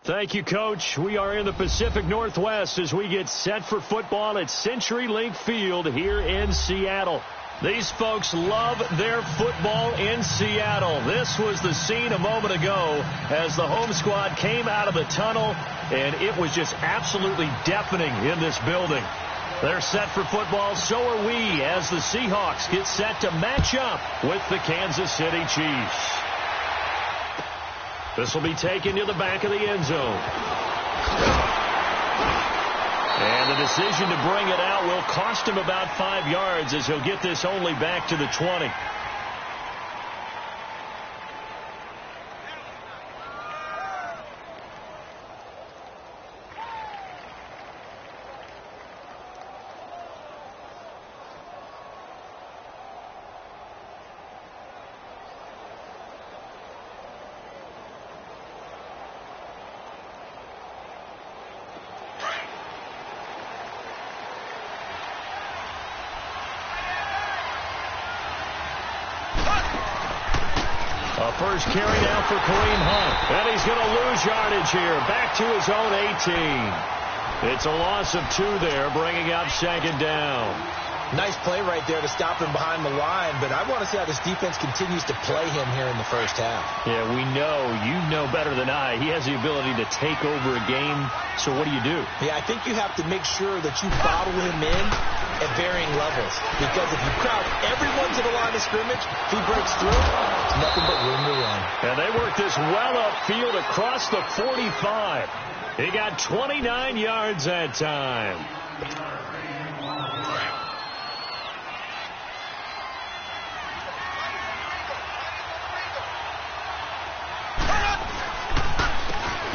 Thank you, Coach. We are in the Pacific Northwest as we get set for football at CenturyLink Field here in Seattle. These folks love their football in Seattle. This was the scene a moment ago as the home squad came out of the tunnel, and it was just absolutely deafening in this building. They're set for football, so are we, as the Seahawks get set to match up with the Kansas City Chiefs. This will be taken to the back of the end zone. And the decision to bring it out will cost him about 5 yards as he'll get this only back to the 20. First carry now for Kareem Hunt. And he's going to lose yardage here. Back to his own 18. It's a loss of 2 there, bringing up second down. Nice play right there to stop him behind the line, but I want to see how this defense continues to play him here in the first half. Yeah, we know. You know better than I. He has the ability to take over a game. So what do you do? Yeah, I think you have to make sure that you bottle him in at varying levels. Because if you crowd everyone to the line of scrimmage, if he breaks through, nothing but room to run. And they work this well upfield across the 45. He got 29 yards that time.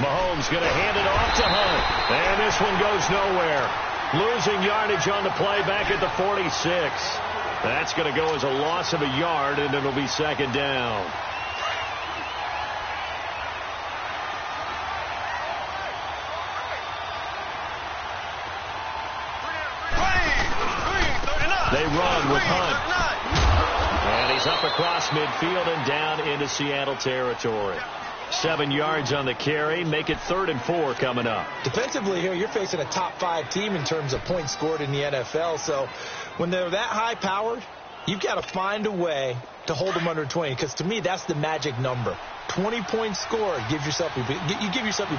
Mahomes going to hand it off to Hunt. And this one goes nowhere. Losing yardage on the play back at the 46. That's going to go as a loss of a yard, and it'll be second down. They run with Hunt. And he's up across midfield and down into Seattle territory. 7 yards on the carry. Make it 3rd and 4 coming up. Defensively here, you're facing a top 5 team in terms of points scored in the NFL. So when they're that high-powered, you've got to find a way to hold them under 20. Because to me, that's the magic number. 20 points scored. You give yourself your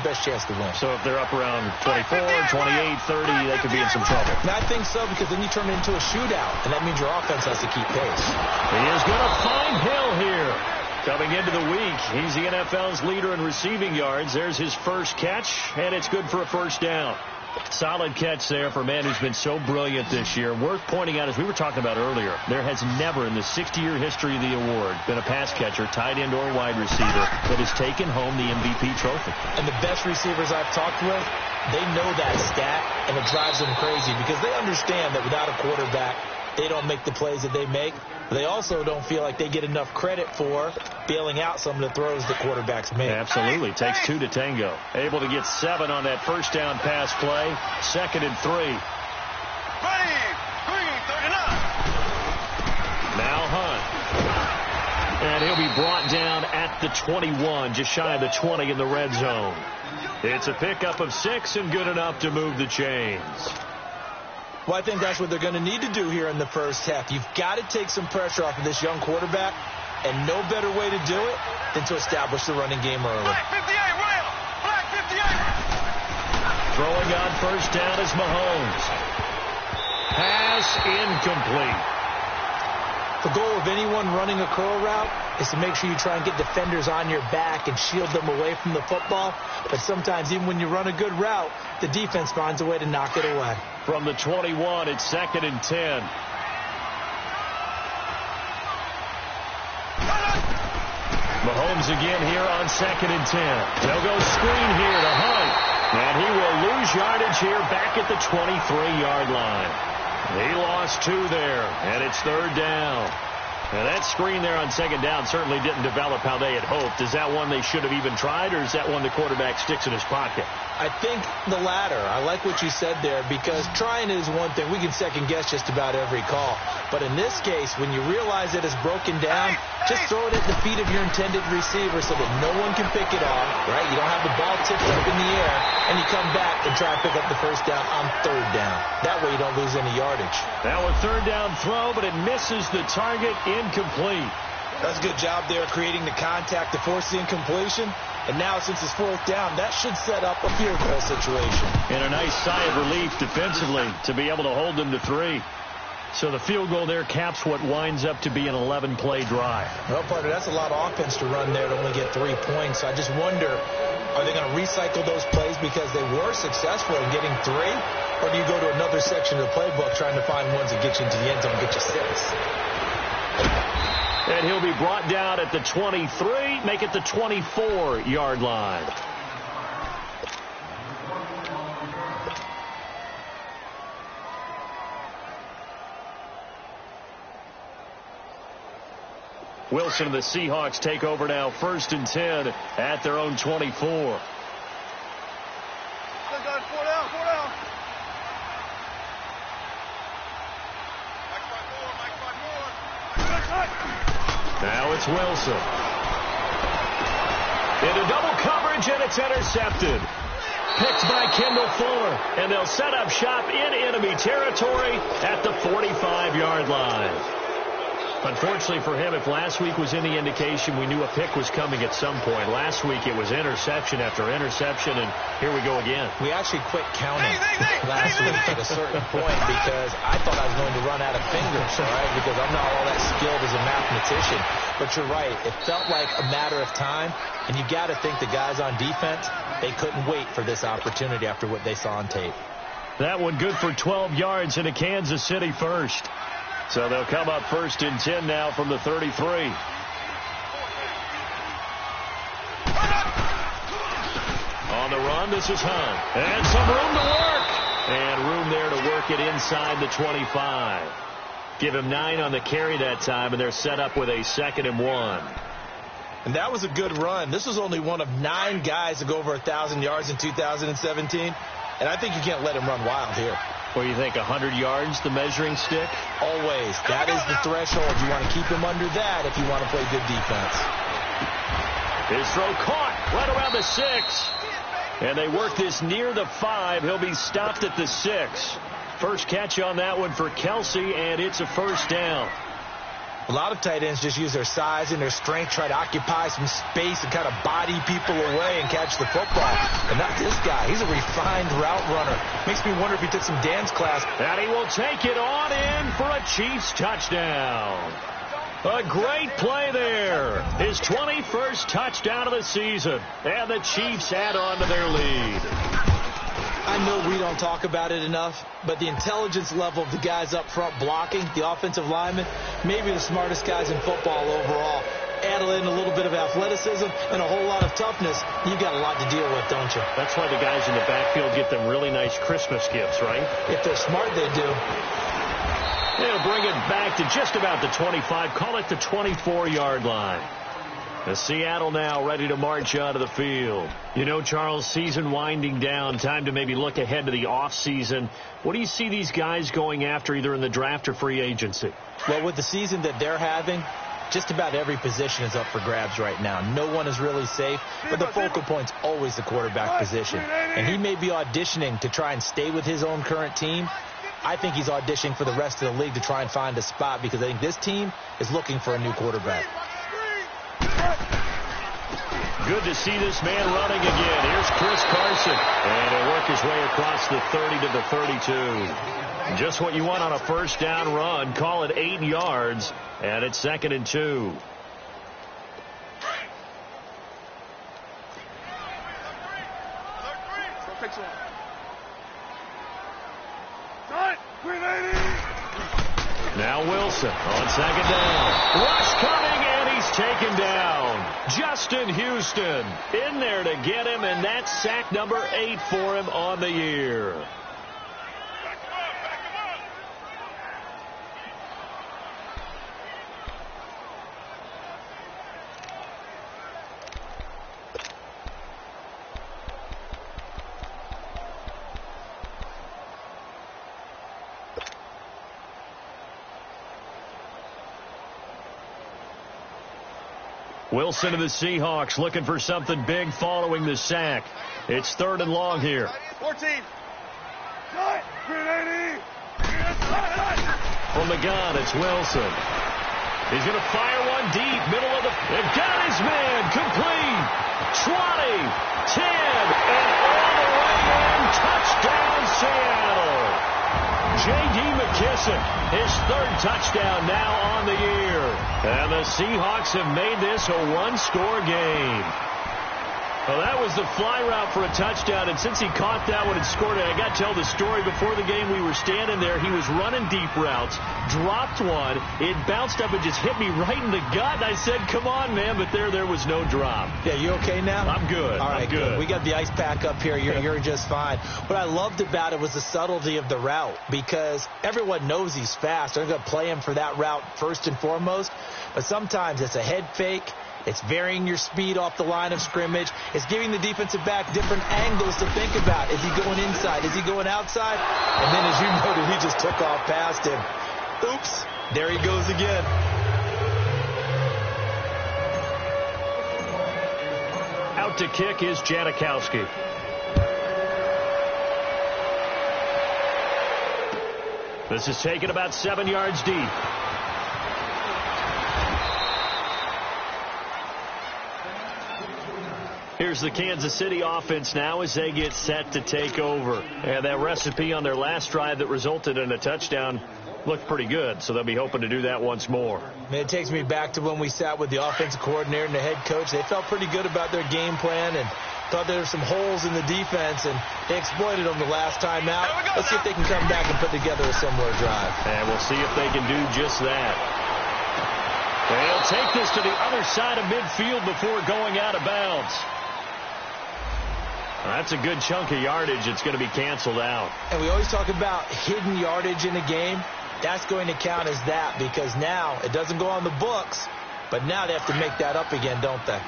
best chance to win. So if they're up around 24, 28, 30, they could be in some trouble. And I think so, because then you turn it into a shootout. And that means your offense has to keep pace. He is going to find Hill here. Coming into the week, he's the NFL's leader in receiving yards. There's his first catch, and it's good for a first down. Solid catch there for a man who's been so brilliant this year. Worth pointing out, as we were talking about earlier, there has never in the 60-year history of the award been a pass catcher, tight end, or wide receiver that has taken home the MVP trophy. And the best receivers I've talked with, they know that stat, and it drives them crazy because they understand that without a quarterback, they don't make the plays that they make. But they also don't feel like they get enough credit for bailing out some of the throws the quarterbacks make. Absolutely. Takes 2 to tango. Able to get 7 on that first down pass play. 2nd and 3. Now Hunt. And he'll be brought down at the 21, just shy of the 20 in the red zone. It's a pickup of 6 and good enough to move the chains. Well, I think that's what they're going to need to do here in the first half. You've got to take some pressure off of this young quarterback, and no better way to do it than to establish the running game early. Black 58, Rail! Black 58! Throwing on first down is Mahomes. Pass incomplete. The goal of anyone running a curl route is to make sure you try and get defenders on your back and shield them away from the football. But sometimes, even when you run a good route, the defense finds a way to knock it away. From the 21, it's 2nd and 10. Mahomes again here on 2nd and 10. They'll go screen here to Hunt. And he will lose yardage here back at the 23-yard line. He lost 2 there, and it's 3rd down. And that screen there on second down certainly didn't develop how they had hoped. Is that one they should have even tried, or is that one the quarterback sticks in his pocket? I think the latter. I like what you said there, because trying is one thing. We can second-guess just about every call. But in this case, when you realize it is broken down, just throw it at the feet of your intended receiver so that no one can pick it off, right? You don't have the ball tipped up in the air, and you come back and try to pick up the first down on third down. That way you don't lose any yardage. Now a third down throw, but it misses the target, incomplete. That's a good job there creating the contact to force the incompletion. And now, since it's fourth down, that should set up a field goal situation. And a nice sigh of relief defensively to be able to hold them to 3. So the field goal there caps what winds up to be an 11-play drive. Well, partner, that's a lot of offense to run there to only get 3 points. I just wonder, are they going to recycle those plays because they were successful in getting 3? Or do you go to another section of the playbook trying to find ones that get you into the end zone and get you 6? And he'll be brought down at the 23, make it the 24-yard line. Wilson and the Seahawks take over now, 1st and 10 at their own 24. Four down. Now it's Wilson. Into double coverage, and it's intercepted. Picked by Kendall Fuller, and they'll set up shop in enemy territory at the 45-yard line. Unfortunately for him, if last week was any indication, we knew a pick was coming at some point. Last week it was interception after interception, and here we go again. We actually quit counting last week at a certain point because I thought I was going to run out of fingers, all right, because I'm not all that skilled as a mathematician. But you're right. It felt like a matter of time, and you got to think the guys on defense, they couldn't wait for this opportunity after what they saw on tape. That one good for 12 yards into Kansas City first. So they'll come up 1st and 10 now from the 33. On the run, this is Hunt. And some room to work. And room there to work it inside the 25. Give him 9 on the carry that time, and they're set up with a 2nd and 1. And that was a good run. This was only one of 9 guys to go over 1,000 yards in 2017. And I think you can't let him run wild here. Well, you think 100 yards, the measuring stick? Always. That is the threshold. You want to keep him under that if you want to play good defense. His throw caught right around the 6. And they work this near the 5. He'll be stopped at the 6. First catch on that one for Kelsey, and it's a first down. A lot of tight ends just use their size and their strength, try to occupy some space and kind of body people away and catch the football. But not this guy. He's a refined route runner. Makes me wonder if he took some dance class. And he will take it on in for a Chiefs touchdown. A great play there. His 21st touchdown of the season. And the Chiefs add on to their lead. I know we don't talk about it enough, but the intelligence level of the guys up front blocking, the offensive linemen, maybe the smartest guys in football overall. Add in a little bit of athleticism and a whole lot of toughness, you got a lot to deal with, don't you? That's why the guys in the backfield get them really nice Christmas gifts, right? If they're smart, they do. They'll bring it back to just about the 25. Call it the 24-yard line. The Seattle now ready to march onto the field. You know, Charles, season winding down, time to maybe look ahead to the offseason. What do you see these guys going after either in the draft or free agency? Well, with the season that they're having, just about every position is up for grabs right now. No one is really safe, but the focal point's always the quarterback position. And he may be auditioning to try and stay with his own current team. I think he's auditioning for the rest of the league to try and find a spot because I think this team is looking for a new quarterback. Good to see this man running again. Here's Chris Carson. And he'll work his way across the 30 to the 32. Just what you want on a first down run. Call it 8 yards. And it's 2nd and 2. Now Wilson on 2nd down. Rush coming, and he's taken down. Justin Houston in there to get him, and that's sack number 8 for him on the year. Wilson and the Seahawks looking for something big following the sack. It's 3rd and long here. 14. From the gun, it's Wilson. He's going to fire one deep, middle of the... They've got his man, complete. 20, 10, and all the way in. Touchdown, Seattle. J.D. McKissick, his 3rd touchdown now on the year. And the Seahawks have made this a one-score game. Well, that was the fly route for a touchdown, and since he caught that one and scored it, I got to tell the story. Before the game, we were standing there. He was running deep routes, dropped one. It bounced up and just hit me right in the gut, and I said, come on, man, but there was no drop. Yeah, you okay now? I'm good. All right, I'm good. We got the ice pack up here. You're just fine. What I loved about it was the subtlety of the route, because everyone knows he's fast. They're going to play him for that route first and foremost, but sometimes it's a head fake. It's varying your speed off the line of scrimmage. It's giving the defensive back different angles to think about. Is he going inside? Is he going outside? And then, as you noted, he just took off past him. Oops, there he goes again. Out to kick is Janikowski. This is taken about 7 yards deep. Here's the Kansas City offense now as they get set to take over. And that recipe on their last drive that resulted in a touchdown looked pretty good, so they'll be hoping to do that once more. It takes me back to when we sat with the offensive coordinator and the head coach. They felt pretty good about their game plan and thought there were some holes in the defense, and they exploited them the last time out. Let's see if they can come back and put together a similar drive. And we'll see if they can do just that. They'll take this to the other side of midfield before going out of bounds. That's a good chunk of yardage. It's going to be canceled out. And we always talk about hidden yardage in a game. That's going to count as that, because now it doesn't go on the books, but now they have to make that up again, don't they?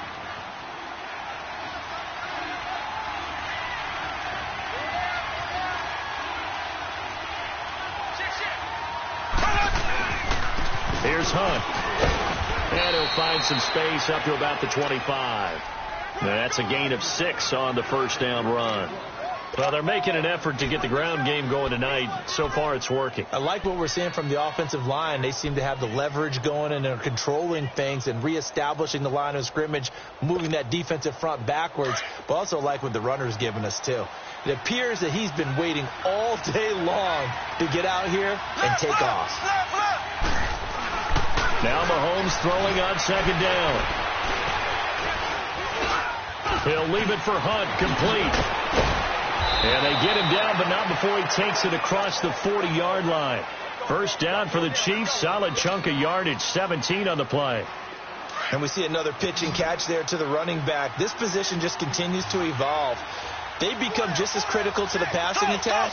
Here's Hunt. And he'll find some space up to about the 25. That's a gain of 6 on the first down run. Well, they're making an effort to get the ground game going tonight. So far, it's working. I like what we're seeing from the offensive line. They seem to have the leverage going, and they're controlling things and reestablishing the line of scrimmage, moving that defensive front backwards, but also like what the runner's giving us, too. It appears that he's been waiting all day long to get out here and take off. Now Mahomes throwing on second down. He'll leave it for Hunt, complete. And they get him down, but not before he takes it across the 40-yard line. First down for the Chiefs, solid chunk of yardage, 17 on the play. And we see another pitch and catch there to the running back. This position just continues to evolve. They become just as critical to the passing attack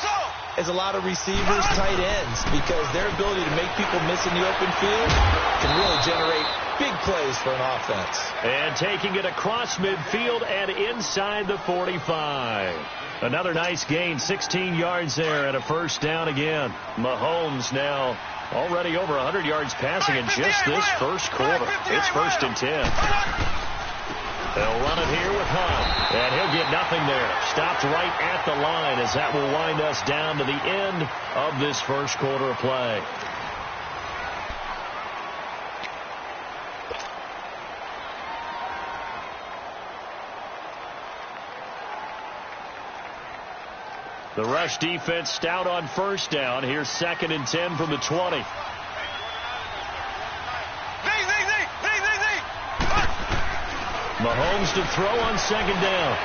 as a lot of receivers, tight ends, because their ability to make people miss in the open field can really generate big plays for an offense. And taking it across midfield and inside the 45. Another nice gain, 16 yards there and a first down again. Mahomes now already over 100 yards passing in just this first quarter. It's 1st and 10. They'll run it here with Hunt, and he'll get nothing there. Stopped right at the line as that will wind us down to the end of this first quarter of play. The rush defense stout on first down. Here's 2nd and 10 from the 20. Mahomes to throw on second down.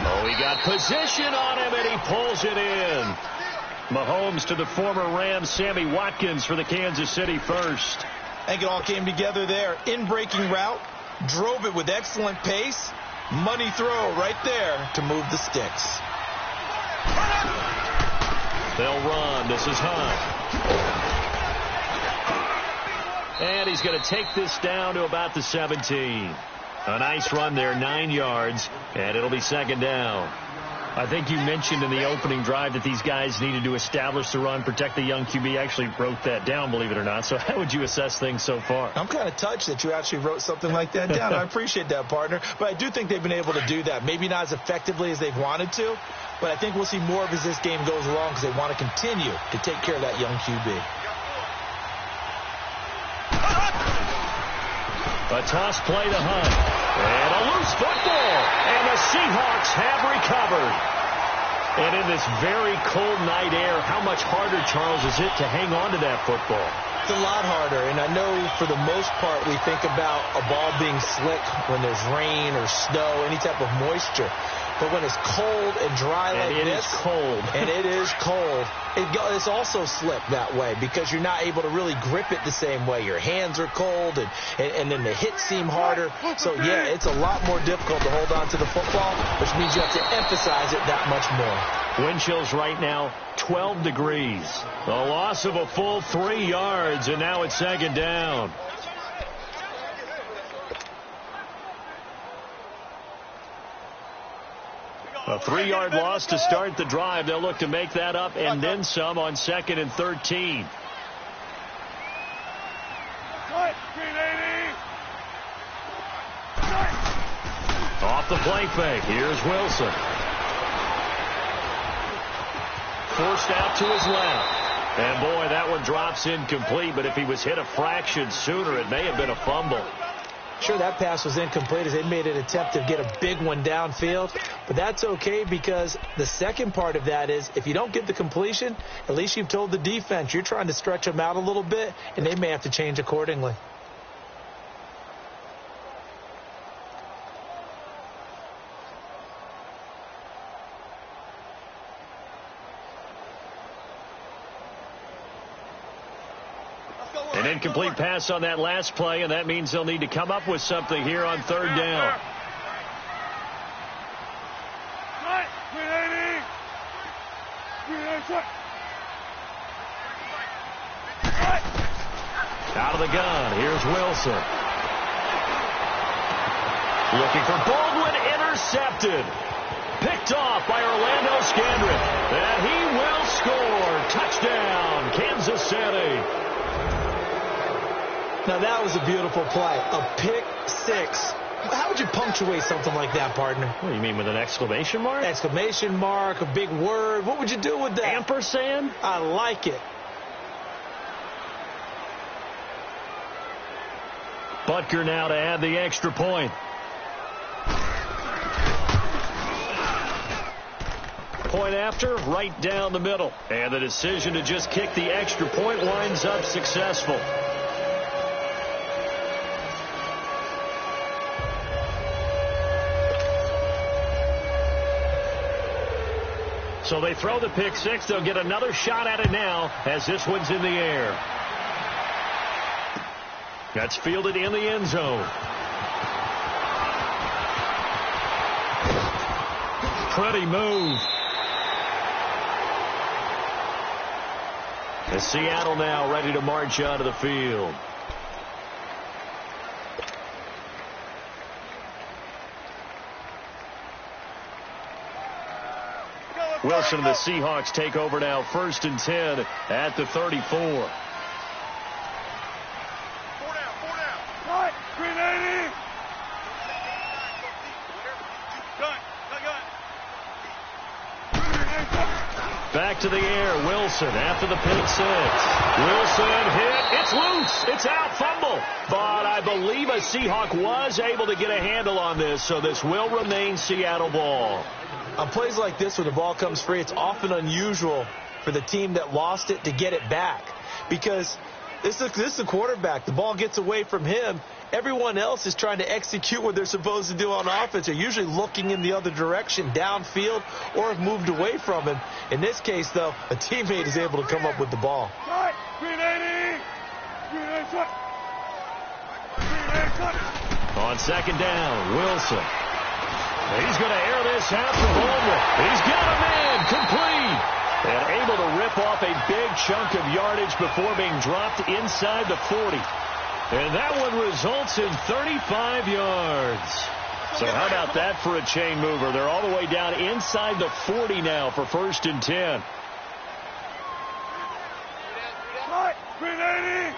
Oh, he got position on him, and he pulls it in. Mahomes to the former Rams, Sammy Watkins, for the Kansas City first. I think it all came together there. In-breaking route, drove it with excellent pace. Money throw right there to move the sticks. They'll run. This is Hunt. And he's going to take this down to about the 17. A nice run there, 9 yards, and it'll be second down. I think you mentioned in the opening drive that these guys needed to establish the run, protect the young QB. Actually wrote that down, believe it or not. So how would you assess things so far? I'm kind of touched that you actually wrote something like that down. I appreciate that, partner. But I do think they've been able to do that. Maybe not as effectively as they've wanted to, but I think we'll see more of as this game goes along because they want to continue to take care of that young QB. A toss play to Hunt. And a loose football. And the Seahawks have recovered. And in this very cold night air, how much harder, Charles, is it to hang on to that football? It's a lot harder, and I know for the most part we think about a ball being slick when there's rain or snow, any type of moisture. But when it's cold and dry like this, and it is cold, and it is cold, it's also slip that way because you're not able to really grip it the same way. Your hands are cold, and then the hits seem harder. So, yeah, it's a lot more difficult to hold on to the football, which means you have to emphasize it that much more. Wind chills right now, 12 degrees. The loss of a full 3 yards, and now it's second down. A 3-yard loss to start the drive. They'll look to make that up and then some on 2nd and 13. Off the play fake. Here's Wilson. Forced out to his left. And, boy, that one drops incomplete. But if he was hit a fraction sooner, it may have been a fumble. Sure, that pass was incomplete as they made an attempt to get a big one downfield. But that's okay because the second part of that is if you don't get the completion, at least you've told the defense you're trying to stretch them out a little bit, and they may have to change accordingly. An incomplete pass on that last play, and that means they'll need to come up with something here on 3rd down. Out of the gun, here's Wilson. Looking for Baldwin, intercepted. Picked off by Orlando Scandrick. And he will score. Touchdown, Kansas City. Now, that was a beautiful play. A pick six. How would you punctuate something like that, partner? What do you mean, with an exclamation mark? Exclamation mark, a big word. What would you do with that? Ampersand? I like it. Butker now to add the extra point. Point after, right down the middle. And the decision to just kick the extra point winds up successful. So they throw the pick six. They'll get another shot at it now as this one's in the air. That's fielded in the end zone. Pretty move. And Seattle now ready to march onto the field. Wilson and the Seahawks take over now, 1st and 10 at the 34. 4 down. 380. Back to the air. Wilson after the pick six. Wilson hit. It's loose. It's out. Fumble. But I believe a Seahawk was able to get a handle on this, so this will remain Seattle ball. On plays like this where the ball comes free, it's often unusual for the team that lost it to get it back because this is the quarterback. The ball gets away from him. Everyone else is trying to execute what they're supposed to do on offense. They're usually looking in the other direction, downfield, or have moved away from him. In this case, though, a teammate is able to come up with the ball. 380. On 2nd down, Wilson. He's going to air this out to Baldwin. He's got a man complete. And able to rip off a big chunk of yardage before being dropped inside the 40. And that one results in 35 yards. So how about that for a chain mover? They're all the way down inside the 40 now for 1st and 10. Green 80.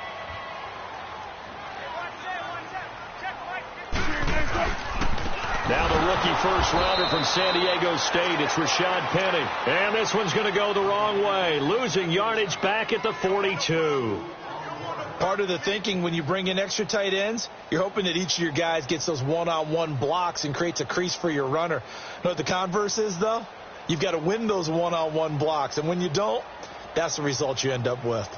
Now the rookie first rounder from San Diego State. It's Rashad Penny. And this one's going to go the wrong way. Losing yardage back at the 42. Part of the thinking when you bring in extra tight ends, you're hoping that each of your guys gets those one-on-one blocks and creates a crease for your runner. You know what the converse is, though? You've got to win those one-on-one blocks. And when you don't, that's the result you end up with.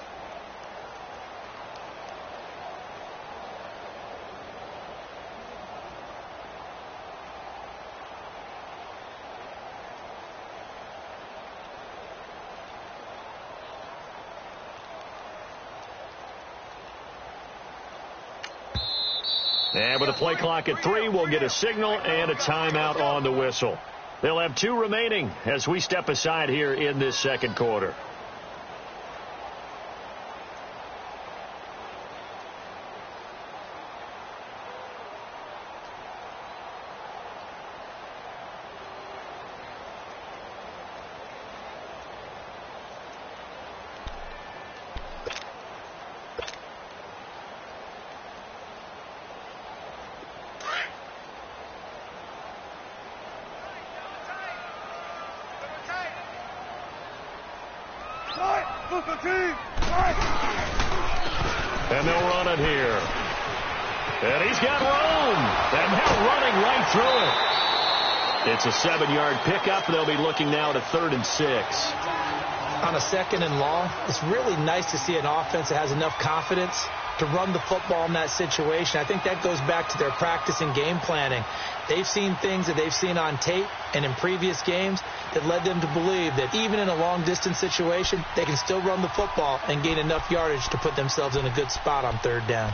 And with a play clock at 3, we'll get a signal and a timeout on the whistle. They'll have 2 remaining as we step aside here in this second quarter. And they'll run it here. And he's got room. And they're running right through it. It's a 7-yard pickup. They'll be looking now to 3rd and 6. On a 2nd and long, it's really nice to see an offense that has enough confidence to run the football in that situation. I think that goes back to their practice and game planning. They've seen things that they've seen on tape and in previous games that led them to believe that even in a long-distance situation, they can still run the football and gain enough yardage to put themselves in a good spot on 3rd down.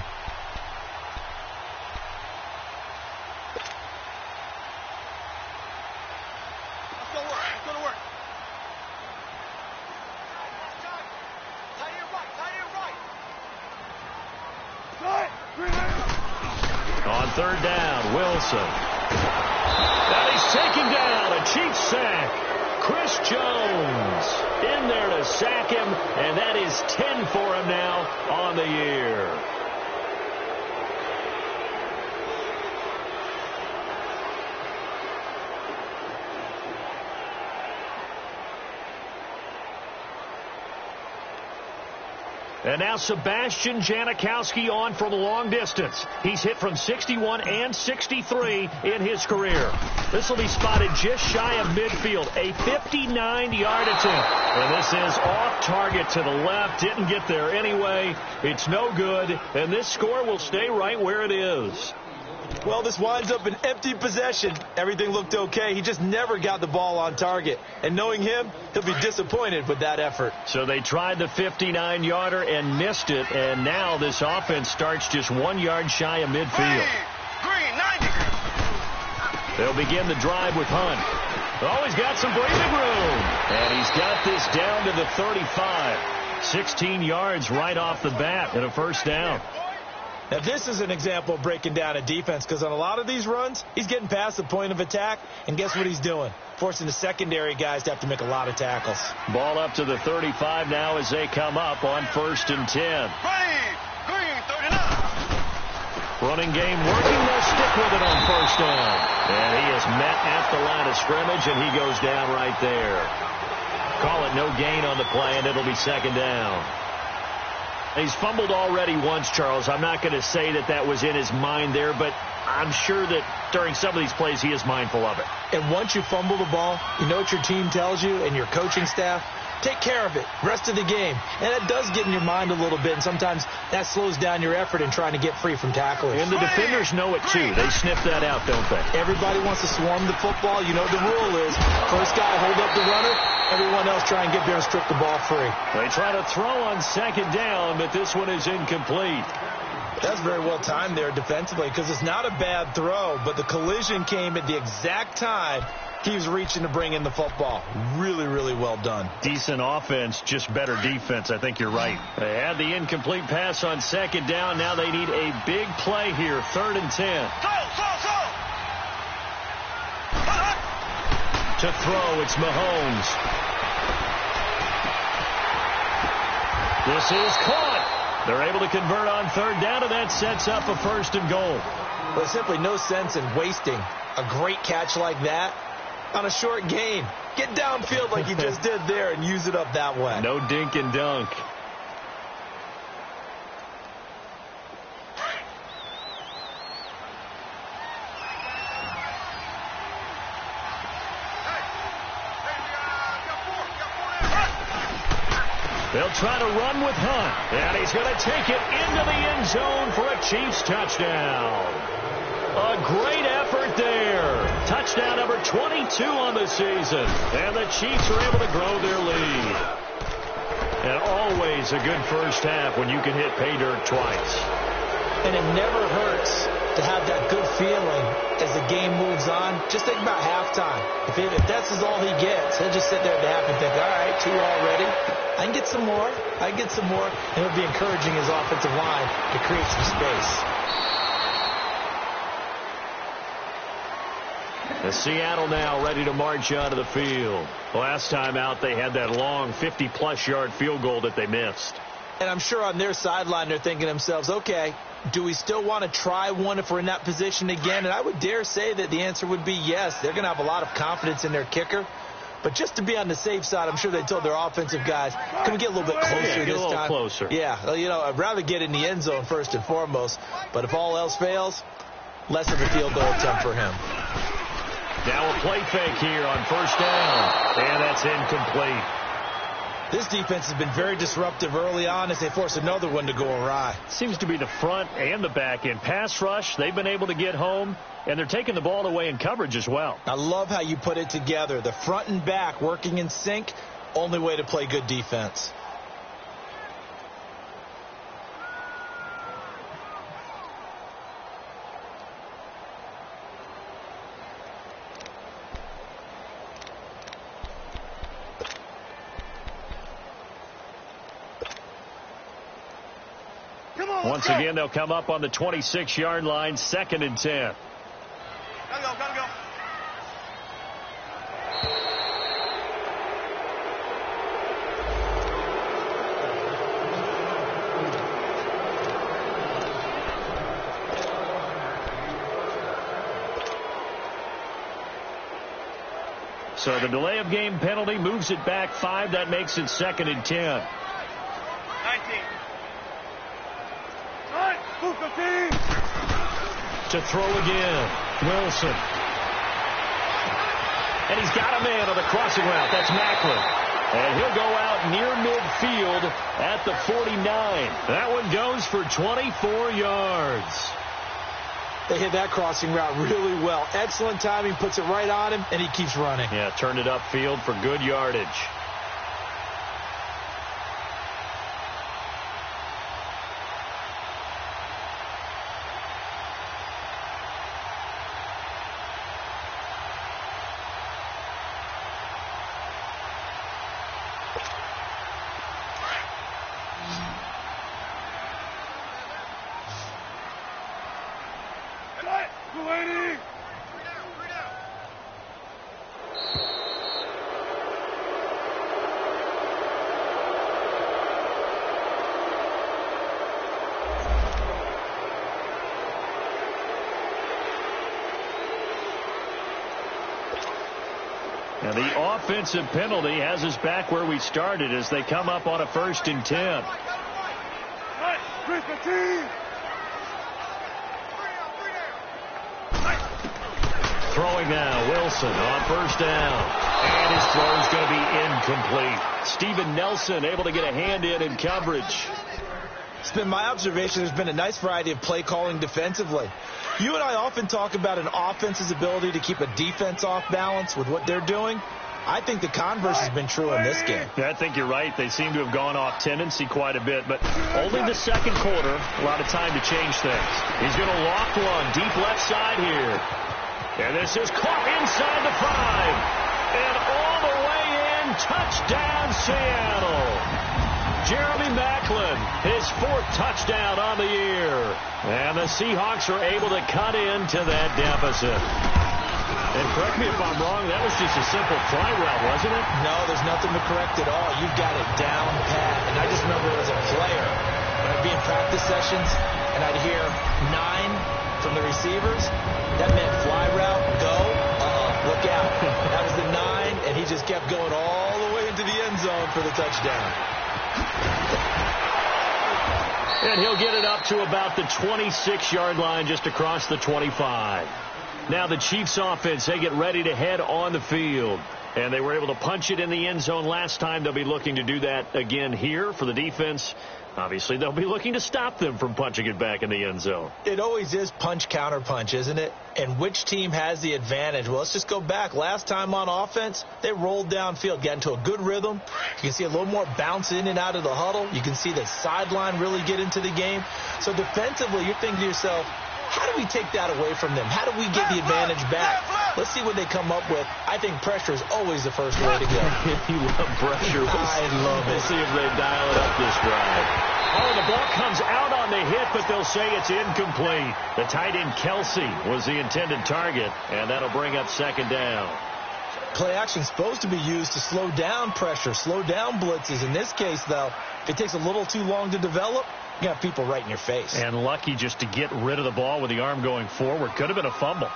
On 3rd down, Wilson. And he's taken down, a Chiefs sack. Chris Jones in there to sack him, and that is 10 for him now on the year. And now Sebastian Janikowski on from long distance. He's hit from 61 and 63 in his career. This will be spotted just shy of midfield. A 59-yard attempt. And this is off target to the left. Didn't get there anyway. It's no good. And this score will stay right where it is. Well, this winds up an empty possession. Everything looked okay. He just never got the ball on target. And knowing him, he'll be disappointed with that effort. So they tried the 59-yarder and missed it. And now this offense starts just 1 yard shy of midfield. Green 90. They'll begin the drive with Hunt. Oh, he's got some breathing room. And he's got this down to the 35. 16 yards right off the bat and a 1st down. Now, this is an example of breaking down a defense because on a lot of these runs, he's getting past the point of attack, and guess what he's doing? Forcing the secondary guys to have to make a lot of tackles. Ball up to the 35 now as they come up on 1st and 10. Green 39. Running game working. They'll stick with it on 1st down. And he is met at the line of scrimmage, and he goes down right there. Call it no gain on the play, and it'll be 2nd down. He's fumbled already once, Charles. I'm not going to say that that was in his mind there, but I'm sure that during some of these plays he is mindful of it. And once you fumble the ball, you know what your team tells you and your coaching staff? Take care of it. Rest of the game. And it does get in your mind a little bit, and sometimes that slows down your effort in trying to get free from tacklers. And the defenders know it, too. They sniff that out, don't they? Everybody wants to swarm the football. You know what the rule is. First guy, hold up the runner. Everyone else try and get there and strip the ball free. They try to throw on 2nd down, but this one is incomplete. That's very well timed there defensively because it's not a bad throw, but the collision came at the exact time he was reaching to bring in the football. Really, really well done. Decent offense, just better defense. I think you're right. They had the incomplete pass on 2nd down. Now they need a big play here. 3rd and 10. Go! To throw, it's Mahomes. This is caught. They're able to convert on third down, and that sets up a 1st and goal. Well, there's simply no sense in wasting a great catch like that on a short gain. Get downfield like you just did there and use it up that way. No dink and dunk. They'll try to run with Hunt, and he's going to take it into the end zone for a Chiefs touchdown. A great effort there. Touchdown number 22 on the season, and the Chiefs are able to grow their lead. And always a good first half when you can hit pay dirt twice. And it never hurts to have that good feeling as the game moves on. Just think about halftime. If that's all he gets, he'll just sit there at the half and think, all right, 2 already. I can get some more. I can get some more. And it'll be encouraging his offensive line to create some space. The Seattle now ready to march onto the field. Last time out, they had that long 50-plus yard field goal that they missed. And I'm sure on their sideline, they're thinking to themselves, okay, do we still want to try one if we're in that position again? And I would dare say that the answer would be yes. They're going to have a lot of confidence in their kicker. But just to be on the safe side, I'm sure they told their offensive guys, can we get a little bit closer this time? Get a little closer. Yeah, you know, I'd rather get in the end zone first and foremost. But if all else fails, less of a field goal attempt for him. Now a play fake here on 1st down. And that's incomplete. This defense has been very disruptive early on as they force another one to go awry. Seems to be the front and the back end. Pass rush, they've been able to get home, and they're taking the ball away in coverage as well. I love how you put it together. The front and back working in sync, only way to play good defense. Once again, they'll come up on the 26-yard line, 2nd and 10. Gotta go. So the delay of game penalty moves it back 5. That makes it 2nd and 10. 19. To throw again, Wilson. And he's got a man on the crossing route. That's Macklin. And he'll go out near midfield at the 49. That one goes for 24 yards. They hit that crossing route really well. Excellent timing, puts it right on him, and he keeps running. Yeah, turned it upfield for good yardage. And the offensive penalty has us back where we started as they come up on a 1st and 10. Throwing now, Wilson on 1st down. And his throw is going to be incomplete. Steven Nelson able to get a hand in coverage. It's been my observation there's been a nice variety of play calling defensively. You and I often talk about an offense's ability to keep a defense off balance with what they're doing. I think the converse has been true in this game. Yeah, I think you're right. They seem to have gone off tendency quite a bit, but only the 2nd quarter, a lot of time to change things. He's going to lock one deep left side here. And this is caught inside the 5. And all the way in, touchdown Seattle. Jeremy Macklin, his 4th touchdown on the year. And the Seahawks are able to cut into that deficit. And correct me if I'm wrong, that was just a simple fly route, wasn't it? No, there's nothing to correct at all. You've got it down pat. And I just remember as a player, when I'd be in practice sessions, and I'd hear 9 from the receivers, that meant fly route, go, look out. That was the 9, and he just kept going all the way into the end zone for the touchdown. And he'll get it up to about the 26-yard line, just across the 25. Now the Chiefs offense, they get ready to head on the field. And they were able to punch it in the end zone last time. They'll be looking to do that again here for the defense. Obviously, they'll be looking to stop them from punching it back in the end zone. It always is punch, counter punch, isn't it? And which team has the advantage? Well, let's just go back. Last time on offense, they rolled downfield, got into a good rhythm. You can see a little more bounce in and out of the huddle. You can see the sideline really get into the game. So defensively, you're thinking to yourself, how do we take that away from them? How do we get the advantage back? Let's see what they come up with. I think pressure is always the first way to go. You love pressure. I love it. We'll see if they dial it up this drive. Oh, the ball comes out on the hit, but they'll say it's incomplete. The tight end Kelsey was the intended target, and that'll bring up second down. Play action is supposed to be used to slow down pressure, slow down blitzes. In this case, though, if it takes a little too long to develop, you got people right in your face. And lucky just to get rid of the ball with the arm going forward. Could have been a fumble.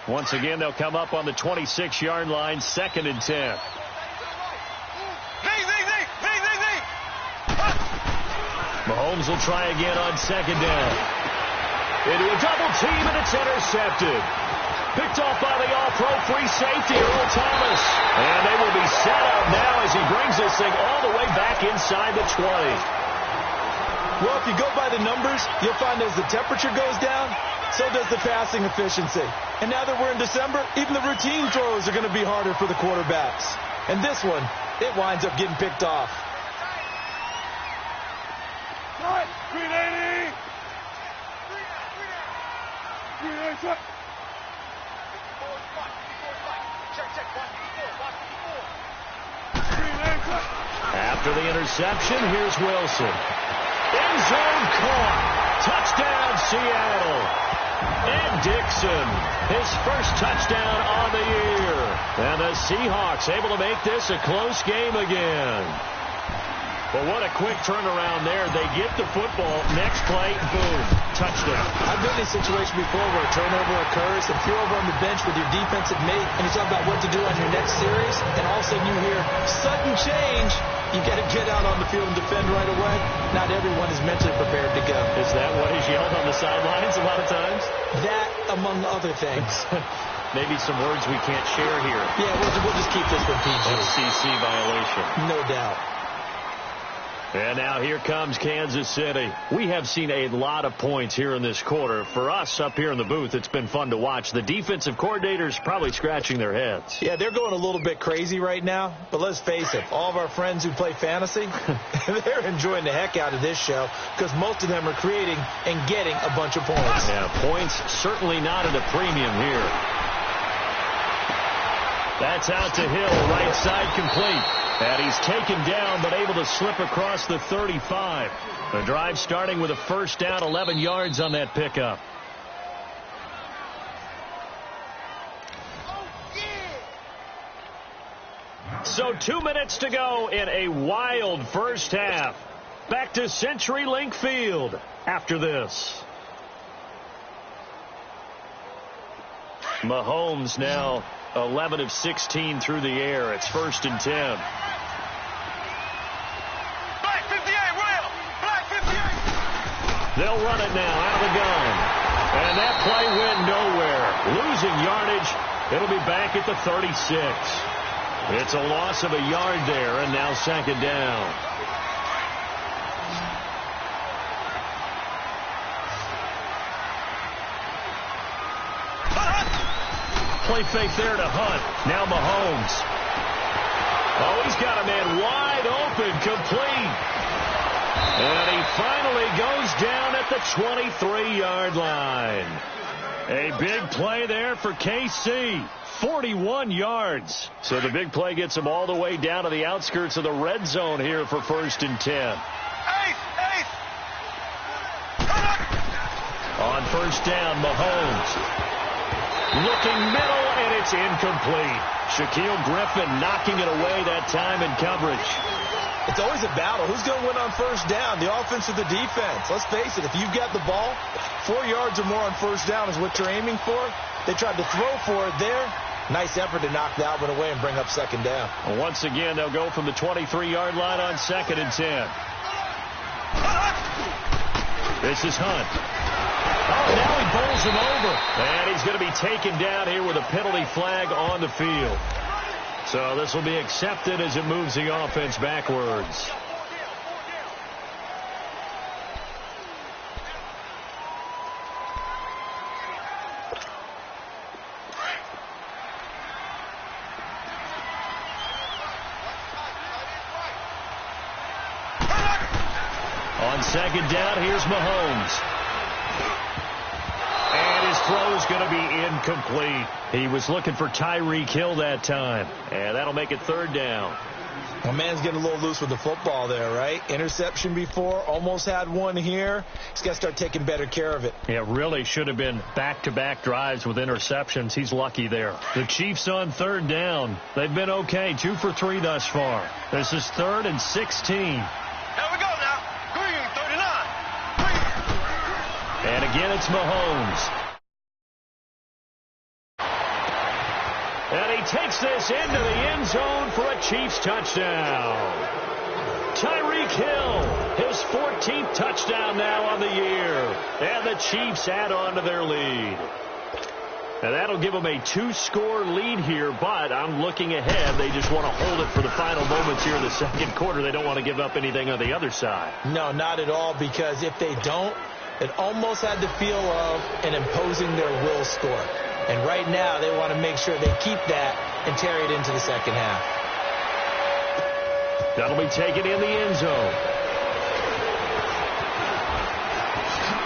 Once again, they'll come up on the 26-yard line, 2nd and 10. Mahomes will try again on 2nd down. Into a double team, and it's intercepted. Picked off by the all-pro free safety, Earl Thomas. And they will be set up now as he brings this thing all the way back inside the 20. Well, if you go by the numbers, you'll find as the temperature goes down, so does the passing efficiency. And now that we're in December, even the routine throws are going to be harder for the quarterbacks. And this one, it winds up getting picked off. 380! 380! After the interception, here's Wilson. End zone caught. Touchdown, Seattle. And Dixon, his first touchdown on the year. And the Seahawks able to make this a close game again. But what a quick turnaround there. They get the football. Next play, boom, touchdown. I've been in a situation before where a turnover occurs. If you're over on the bench with your defensive mate and you talk about what to do on your next series, and all of a sudden you hear sudden change, you got to get out on the field and defend right away. Not everyone is mentally prepared to go. Is that what is yelled on the sidelines a lot of times? That, among other things. Maybe some words we can't share here. Yeah, we'll just keep this one PG. FCC violation. No doubt. And now here comes Kansas City. We have seen a lot of points here in this quarter. For us up here in the booth, it's been fun to watch. The defensive coordinators probably scratching their heads. Yeah, they're going a little bit crazy right now. But let's face it, all of our friends who play fantasy, they're enjoying the heck out of this show because most of them are creating and getting a bunch of points. Yeah, points certainly not at a premium here. That's out to Hill, right side complete. And he's taken down, but able to slip across the 35. The drive starting with a first down, 11 yards on that pickup. So 2 minutes to go in a wild first half. Back to CenturyLink Field after this. Mahomes now 11 of 16 through the air. It's 1st and 10. They'll run it now out of the gun. And that play went nowhere. Losing yardage. It'll be back at the 36. It's a loss of a yard there, and now 2nd down. Play fake there to Hunt. Now Mahomes. Oh, he's got a man wide open, complete. And he finally goes down at the 23-yard line. A big play there for KC. 41 yards. So the big play gets them all the way down to the outskirts of the red zone here for 1st and 10. On 1st down, Mahomes. Looking middle, and it's incomplete. Shaquille Griffin knocking it away that time in coverage. It's always a battle. Who's going to win on 1st down, the offense or the defense? Let's face it, if you've got the ball, 4 yards or more on 1st down is what you're aiming for. They tried to throw for it there. Nice effort to knock that one away and bring up 2nd down. Well, once again, they'll go from the 23-yard line on 2nd and 10. This is Hunt. Oh, now he bowls him over. And he's going to be taken down here with a penalty flag on the field. So this will be accepted as it moves the offense backwards. On 2nd down, here's Mahomes. And his throw is going to be incomplete. He was looking for Tyreek Hill that time. And that'll make it 3rd down. Well, man's getting a little loose with the football there, right? Interception before, almost had one here. He's got to start taking better care of it. Yeah, really should have been back-to-back drives with interceptions. He's lucky there. The Chiefs on 3rd down. They've been okay, 2 for 3 thus far. This is 3rd and 16. Here we go now. Green, 39. And again, it's Mahomes. And he takes this into the end zone for a Chiefs touchdown. Tyreek Hill, his 14th touchdown now on the year. And the Chiefs add on to their lead. And that'll give them a 2-score lead here, but I'm looking ahead. They just want to hold it for the final moments here in the 2nd quarter. They don't want to give up anything on the other side. No, not at all, because if they don't, it almost had the feel of an imposing their will score. And right now, they want to make sure they keep that and carry it into the 2nd half. That'll be taken in the end zone.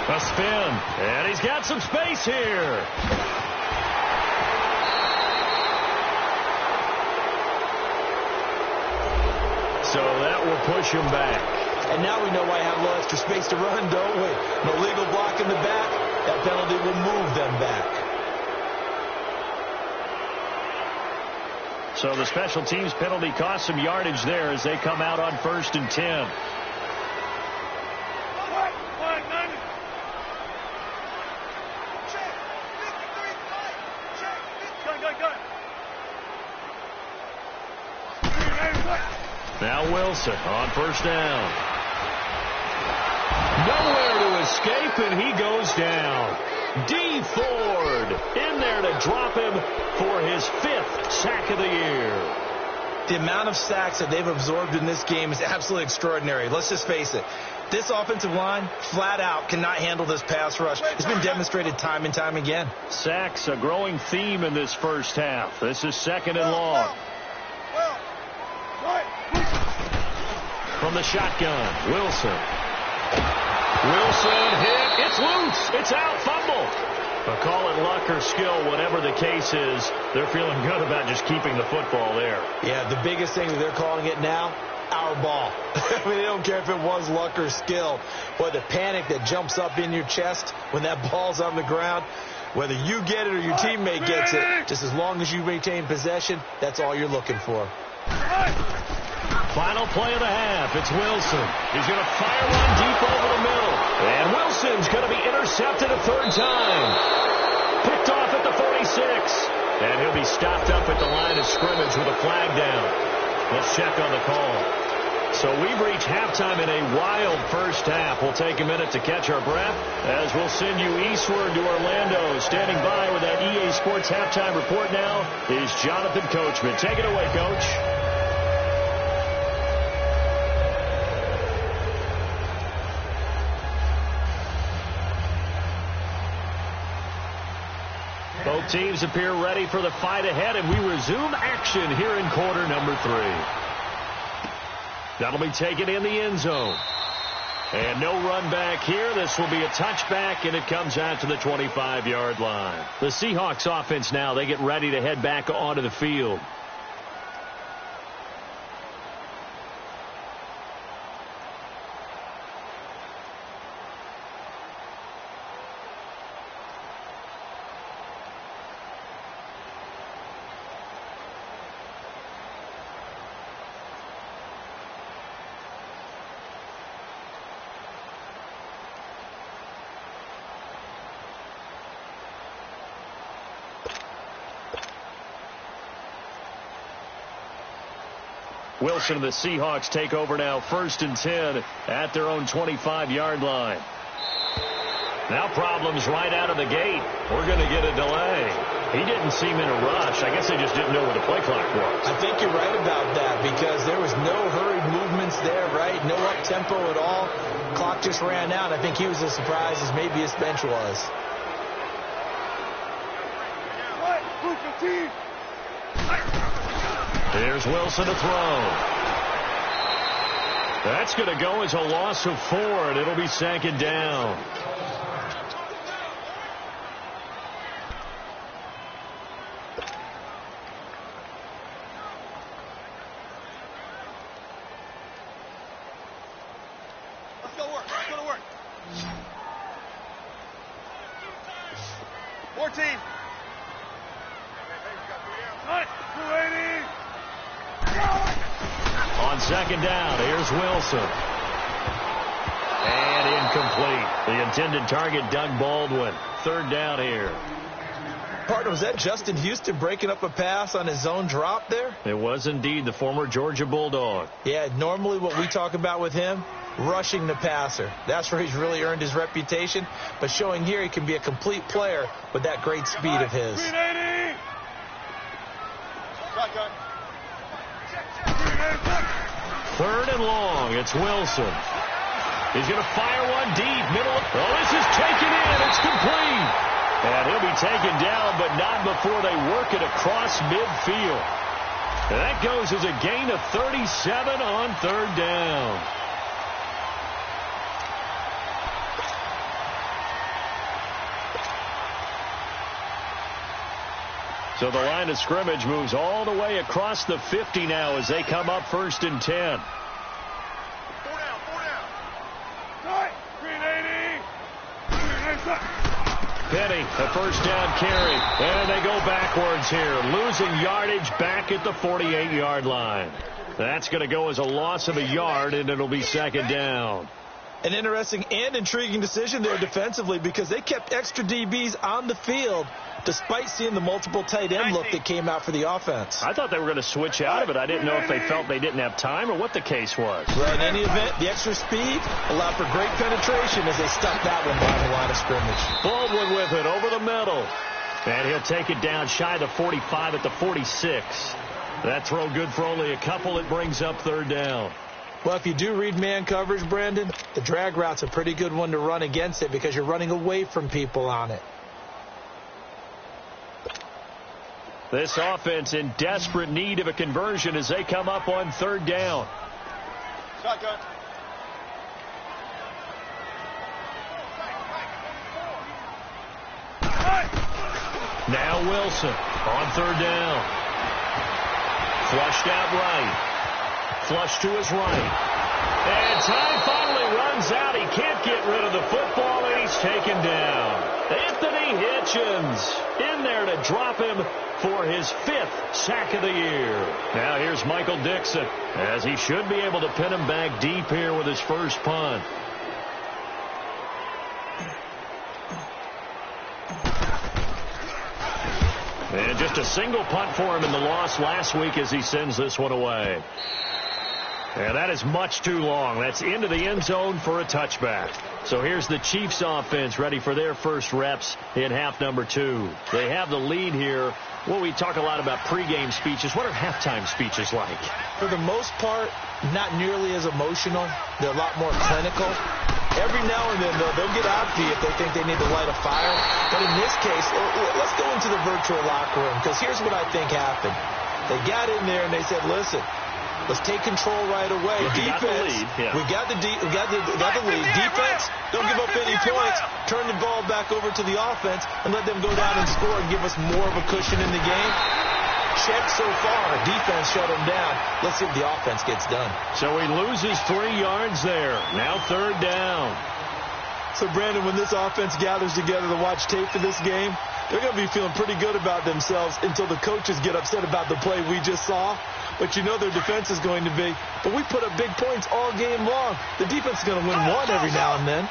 A spin. And he's got some space here. So that will push him back. And now we know why I have a little extra space to run, don't we? No legal block in the back. That penalty will move them back. So the special teams penalty cost some yardage there as they come out on 1st and 10. Now Wilson on 1st down. Nowhere to escape, and he goes down. D. Ford in there to drop him for his 5th sack of the year. The amount of sacks that they've absorbed in this game is absolutely extraordinary. Let's just face it. This offensive line, flat out, cannot handle this pass rush. It's been demonstrated time and time again. Sacks, a growing theme in this 1st half. This is 2nd and long. From the shotgun, Wilson. Wilson hit. It's loose. It's out. Fumble. But call it luck or skill, whatever the case is, they're feeling good about just keeping the football there. Yeah, the biggest thing that they're calling it now, our ball. I mean, they don't care if it was luck or skill. Boy, the panic that jumps up in your chest when that ball's on the ground, whether you get it or your teammate gets it, just as long as you maintain possession, that's all you're looking for. Final play of the half. It's Wilson. He's going to fire one deep over the middle. And Wilson's going to be intercepted a 3rd time. Picked off at the 46. And he'll be stopped up at the line of scrimmage with a flag down. Let's check on the call. So we've reached halftime in a wild 1st half. We'll take a minute to catch our breath as we'll send you eastward to Orlando. Standing by with that EA Sports halftime report now is Jonathan Coachman. Take it away, Coach. Both teams appear ready for the fight ahead, and we resume action here in quarter number 3. That'll be taken in the end zone. And no run back here. This will be a touchback, and it comes out to the 25-yard line. The Seahawks offense now, they get ready to head back onto the field. Wilson and the Seahawks take over now, 1st and 10 at their own 25-yard line. Now problems right out of the gate. We're going to get a delay. He didn't seem in a rush. I guess they just didn't know where the play clock was. I think you're right about that because there was no hurried movements there, right? No up-tempo at all. Clock just ran out. I think he was as surprised as maybe his bench was. Here's Wilson to throw. That's going to go as a loss of 4, and it'll be 2nd down. Let's go to work. Let's go to work. 14. On 2nd down, here's Wilson. And incomplete. The intended target, Doug Baldwin. 3rd down here. Partner, was that Justin Houston breaking up a pass on his own drop there? It was indeed the former Georgia Bulldog. Yeah, normally what we talk about with him, rushing the passer. That's where he's really earned his reputation. But showing here he can be a complete player with that great speed of his. 3rd and long. It's Wilson. He's going to fire one deep. Middle. Oh, this is taken in. It's complete. And he'll be taken down, but not before they work it across midfield. And that goes as a gain of 37 on 3rd down. So the line of scrimmage moves all the way across the 50 now as they come up 1st and 10. 4 down, 4 down. Penny, a 1st down carry. And they go backwards here, losing yardage back at the 48-yard line. That's going to go as a loss of a yard, and it'll be 2nd down. An interesting and intriguing decision there defensively because they kept extra DBs on the field despite seeing the multiple tight end look that came out for the offense. I thought they were going to switch out of it. I didn't know if they felt they didn't have time or what the case was. Well, in any event, the extra speed allowed for great penetration as they stuck that one by the line of scrimmage. Baldwin with it over the middle. And he'll take it down shy of the 45 at the 46. That throw good for only a couple. It brings up 3rd down. Well, if you do read man coverage, Brandon, the drag route's a pretty good one to run against it because you're running away from people on it. This offense in desperate need of a conversion as they come up on 3rd down. Shotgun. Now Wilson on 3rd down. Flushed out right. Flush to his right. And time finally runs out. He can't get rid of the football, and he's taken down. Anthony Hitchens in there to drop him for his 5th sack of the year. Now here's Michael Dixon, as he should be able to pin him back deep here with his first punt. And just a single punt for him in the loss last week as he sends this one away. And that is much too long. That's into the end zone for a touchback. So here's the Chiefs offense ready for their first reps in half number 2. They have the lead here. Well, we talk a lot about pregame speeches. What are halftime speeches like? For the most part, not nearly as emotional. They're a lot more clinical. Every now and then, though, they'll get out to you if they think they need to light a fire. But in this case, let's go into the virtual locker room because here's what I think happened. They got in there and they said, listen, Let's take control right away. Defense, we got the lead. Defense, don't give up any points. Turn the ball back over to the offense and let them go down and score and give us more of a cushion in the game. Check so far. Defense shut them down. Let's see if the offense gets done. So he loses 3 yards there. Now 3rd down. So, Brandon, when this offense gathers together to watch tape for this game, they're going to be feeling pretty good about themselves until the coaches get upset about the play we just saw. But you know their defense is going to be. But we put up big points all game long. The defense is going to win one every now and then.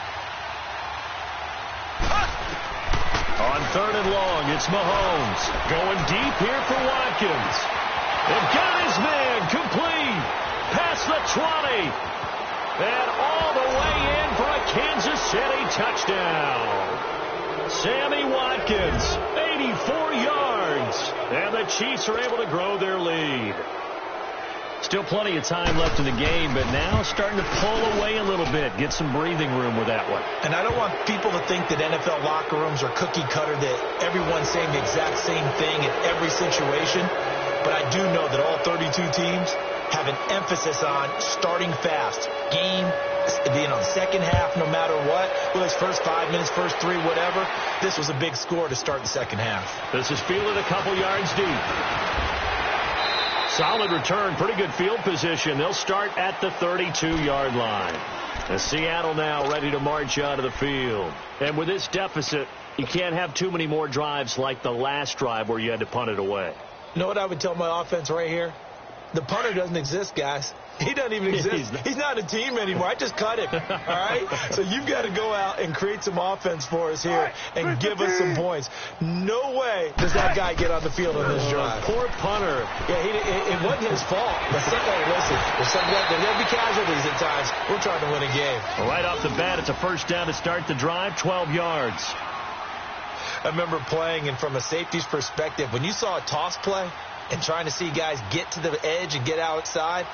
On 3rd and long, it's Mahomes. Going deep here for Watkins. They've got his man complete. Past the 20. And all the way in for a Kansas City touchdown. Sammy Watkins, 84 yards. And the Chiefs are able to grow their lead. Still plenty of time left in the game, but now starting to pull away a little bit. Get some breathing room with that one. And I don't want people to think that NFL locker rooms are cookie cutter, that everyone's saying the exact same thing in every situation. But I do know that all 32 teams have an emphasis on starting fast. Game, being on second half no matter what. Whether it's first 5 minutes, first 3, whatever. This was a big score to start the second half. This is fielded a couple yards deep. Solid return, pretty good field position. They'll start at the 32-yard line. And Seattle now ready to march out of the field. And with this deficit, you can't have too many more drives like the last drive where you had to punt it away. You know what I would tell my offense right here? The punter doesn't exist, guys. He doesn't even exist. He's not a team anymore. I just cut him. All right? So you've got to go out and create some offense for us here and give us some points. No way does that guy get on the field on this drive. Poor punter. Yeah, it wasn't his fault. But listen, there'll be casualties at times. We're trying to win a game. Right off the bat, it's a first down to start the drive, 12 yards. I remember playing, and from a safety's perspective, when you saw a toss play and trying to see guys get to the edge and get outside,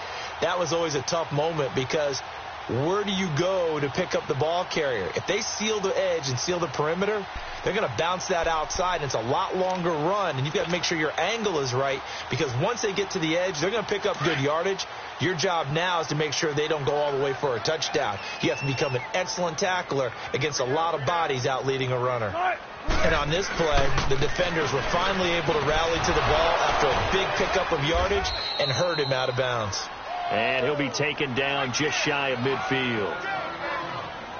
that was always a tough moment, because where do you go to pick up the ball carrier? If they seal the edge and seal the perimeter, they're going to bounce that outside. It's a lot longer run, and you've got to make sure your angle is right, because once they get to the edge, they're going to pick up good yardage. Your job now is to make sure they don't go all the way for a touchdown. You have to become an excellent tackler against a lot of bodies out leading a runner. And on this play, the defenders were finally able to rally to the ball after a big pickup of yardage and hurt him out of bounds. And he'll be taken down just shy of midfield.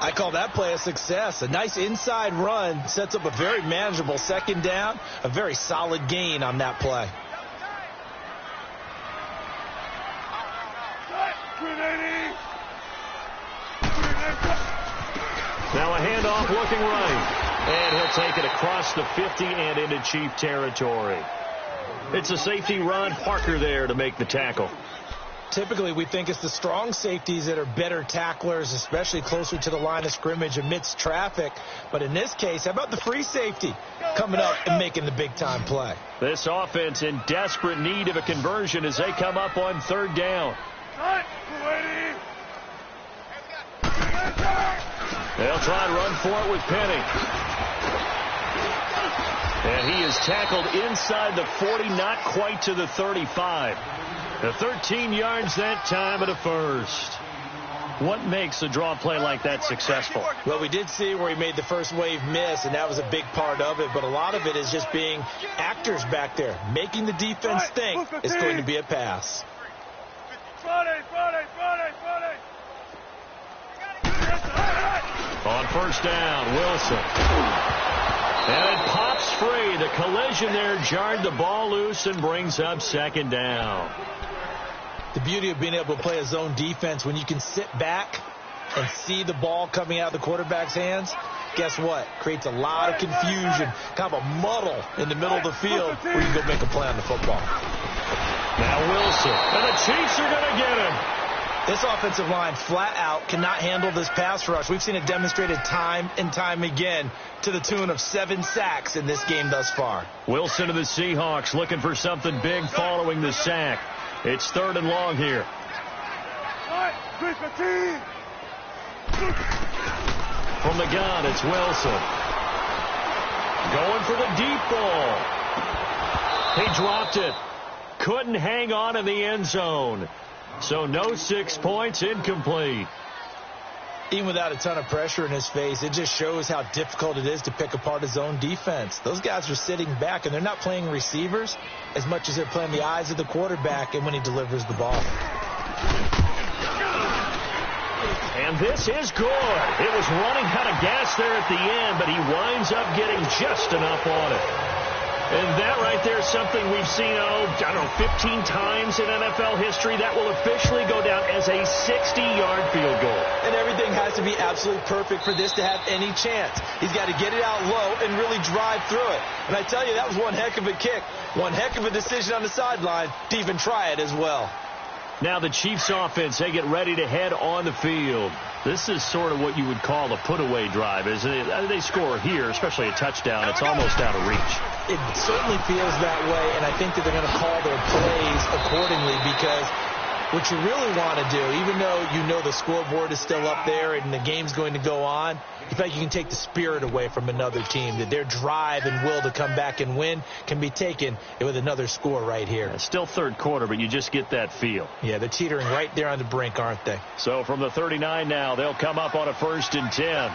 I call that play a success. A nice inside run sets up a very manageable second down, a very solid gain on that play. Now a handoff looking right. And he'll take it across the 50 and into Chief territory. It's a safety run. Parker there to make the tackle. Typically, we think it's the strong safeties that are better tacklers, especially closer to the line of scrimmage amidst traffic. But in this case, how about the free safety coming up and making the big-time play? This offense in desperate need of a conversion as they come up on 3rd down. They'll try and run for it with Penny. And he is tackled inside the 40, not quite to the 35. The 13 yards that time at a first. What makes a draw play like that successful? Well, we did see where he made the first wave miss, and that was a big part of it. But a lot of it is just being actors back there, making the defense think it's going to be a pass. On 1st down, Wilson. And it pops free. The collision there jarred the ball loose and brings up 2nd down. The beauty of being able to play a zone defense, when you can sit back and see the ball coming out of the quarterback's hands, guess what? Creates a lot of confusion, kind of a muddle in the middle of the field where you can go make a play on the football. Now Wilson. And the Chiefs are going to get him. This offensive line flat out cannot handle this pass rush. We've seen it demonstrated time and time again to the tune of 7 sacks in this game thus far. Wilson of the Seahawks looking for something big following the sack. It's 3rd and long here. From the gun, it's Wilson. Going for the deep ball. He dropped it. Couldn't hang on in the end zone. So no 6 points, incomplete. Even without a ton of pressure in his face, it just shows how difficult it is to pick apart his own defense. Those guys are sitting back, and they're not playing receivers as much as they're playing the eyes of the quarterback and when he delivers the ball. And this is good. It was running out of gas there at the end, but he winds up getting just enough on it. And that right there is something we've seen, 15 times in NFL history. That will officially go down as a 60-yard field goal. And everything has to be absolutely perfect for this to have any chance. He's got to get it out low and really drive through it. And I tell you, that was one heck of a kick. One heck of a decision on the sideline to even try it as well. Now the Chiefs offense, they get ready to head on the field. This is sort of what you would call a put-away drive, isn't it? They score here, especially a touchdown. It's almost out of reach. It certainly feels that way, and I think that they're going to call their plays accordingly, because what you really want to do, even though you know the scoreboard is still up there and the game's going to go on, you feel like you can take the spirit away from another team, that their drive and will to come back and win can be taken with another score right here. It's still third quarter, but you just get that feel. Yeah, they're teetering right there on the brink, aren't they? So from the 39 now, they'll come up on a 1st and 10.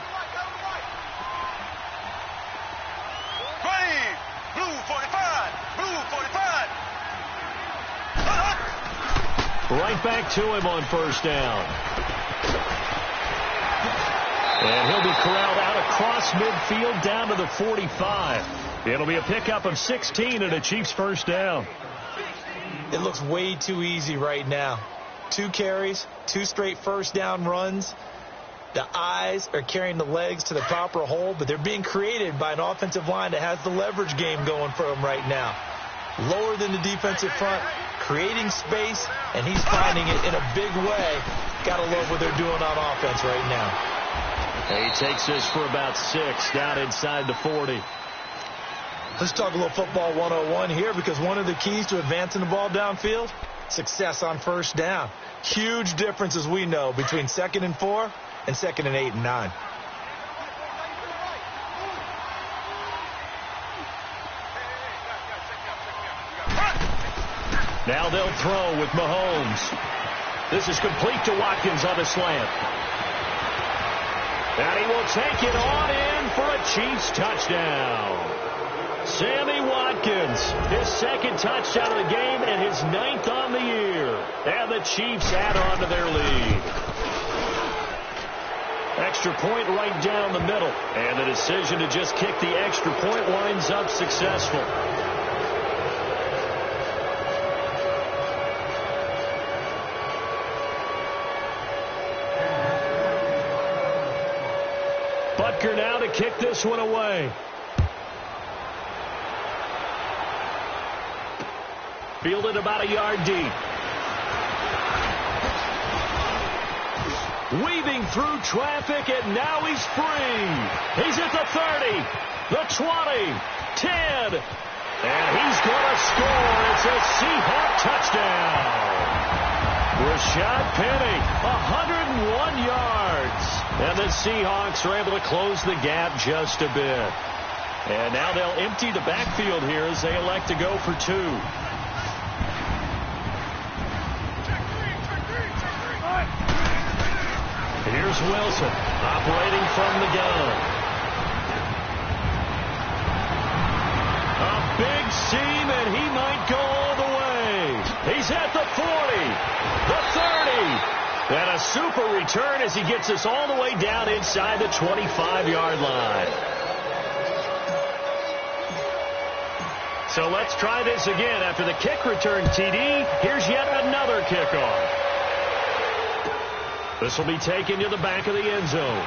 Right back to him on 1st down. And he'll be corralled out across midfield down to the 45. It'll be a pickup of 16 and a Chiefs 1st down. It looks way too easy right now. 2 carries, 2 straight 1st down runs. The eyes are carrying the legs to the proper hole, but they're being created by an offensive line that has the leverage game going for them right now. Lower than the defensive front, creating space, and he's finding it in a big way. Gotta love what they're doing on offense right now. He takes this for about 6 down inside the 40. Let's talk a little football 101 here, because one of the keys to advancing the ball downfield, success on 1st down. Huge difference, as we know, between 2nd and 4 and 2nd and 8 and 9. Now they'll throw with Mahomes. This is complete to Watkins on a slant. And he will take it on in for a Chiefs touchdown. Sammy Watkins, his 2nd touchdown of the game and his 9th on the year. And the Chiefs add on to their lead. Extra point right down the middle. And the decision to just kick the extra point winds up successful. Butker now to kick this one away. Fielded about a yard deep. Weaving through traffic, and now he's free. He's at the 30, the 20, 10, and he's going to score. It's a Seahawk touchdown. Rashad Penny, 101 yards. And the Seahawks are able to close the gap just a bit. And now they'll empty the backfield here as they elect to go for 2. Here's Wilson operating from the gun. A big seam, and he might go all the way. He's at the 40, the 30. And a super return as he gets us all the way down inside the 25-yard line. So let's try this again. After the kick return TD, here's yet another kickoff. This will be taken to the back of the end zone.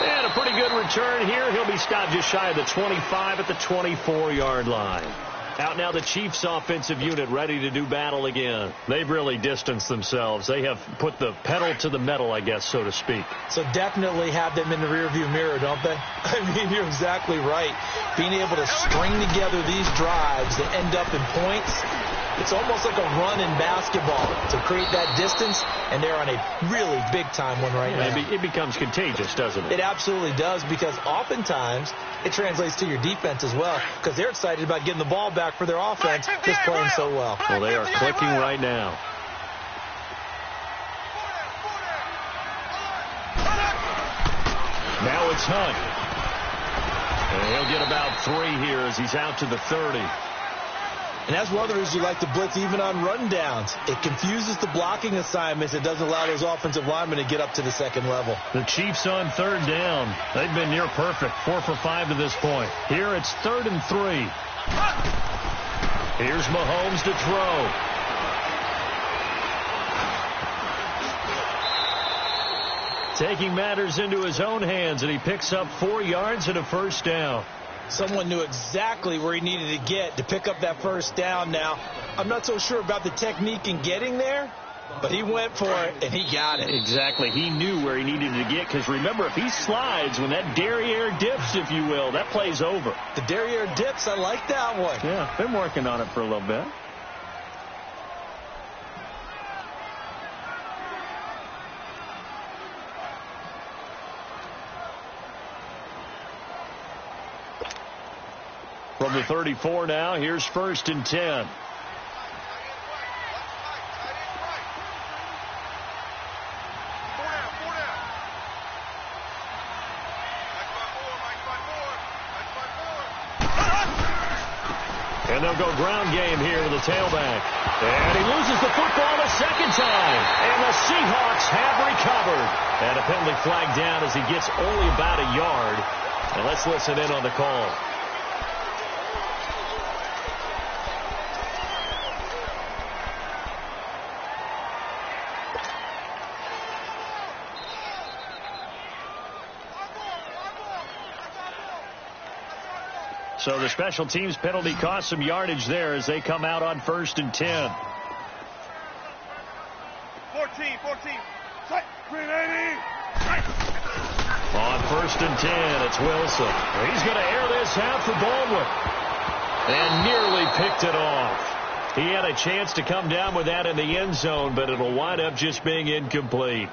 And a pretty good return here. He'll be stopped just shy of the 25 at the 24-yard line. Out now the Chiefs offensive unit ready to do battle again. They've really distanced themselves. They have put the pedal to the metal, I guess, so to speak. So definitely have them in the rearview mirror, don't they? I mean, you're exactly right. Being able to string together these drives that end up in points, It's almost like a run in basketball to create that distance, and they're on a really big-time one right now. It becomes contagious, doesn't it? It absolutely does, because oftentimes it translates to your defense as well, because they're excited about getting the ball back for their offense, just playing so well. Well, they are clicking right now. Now it's Hunt. And he'll get about 3 here as he's out to the 30. And that's one of the reasons you like to blitz even on rundowns. It confuses the blocking assignments. It doesn't allow those offensive linemen to get up to the second level. The Chiefs on 3rd down. They've been near perfect, 4 for 5 to this point. Here it's 3rd and 3. Here's Mahomes to throw. Taking matters into his own hands, and he picks up 4 yards and a first down. Someone knew exactly where he needed to get to pick up that first down. Now, I'm not so sure about the technique in getting there, but he went for it, and he got it. Exactly. He knew where he needed to get, because remember, if he slides, when that derriere dips, if you will, that play's over. The derriere dips, I like that one. Yeah, been working on it for a little bit. From the 34 now, here's 1st and 10. And they'll go ground game here with the tailback. And he loses the football a second time. And the Seahawks have recovered. And a penalty flag down as he gets only about a yard. And let's listen in on the call. So the special teams penalty cost some yardage there as they come out on 1st and 10. 14. Remaining. On 1st and 10, it's Wilson. He's going to air this out for Baldwin. And nearly picked it off. He had a chance to come down with that in the end zone, but it'll wind up just being incomplete.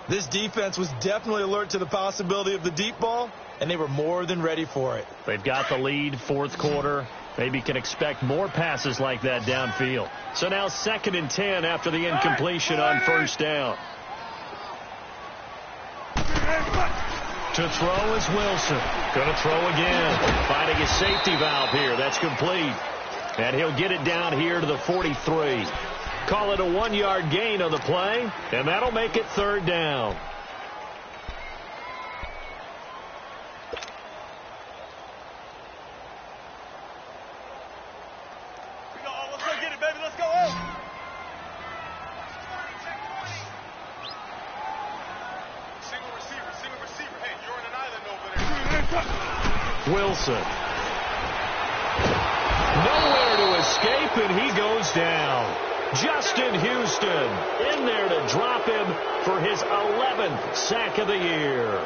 This defense was definitely alert to the possibility of the deep ball, and they were more than ready for it. They've got the lead, 4th quarter. Maybe can expect more passes like that downfield. So now 2nd and 10 after the incompletion on 1st down. To throw is Wilson. Going to throw again. Finding a safety valve here. That's complete. And he'll get it down here to the 43. Call it a 1-yard gain on the play, and that'll make it 3rd down. Let's go get it, baby. Let's go. Single receiver. Hey, you're on an island over there. Wilson. Nowhere to escape, and he goes down. Justin Houston in there to drop him for his 11th sack of the year.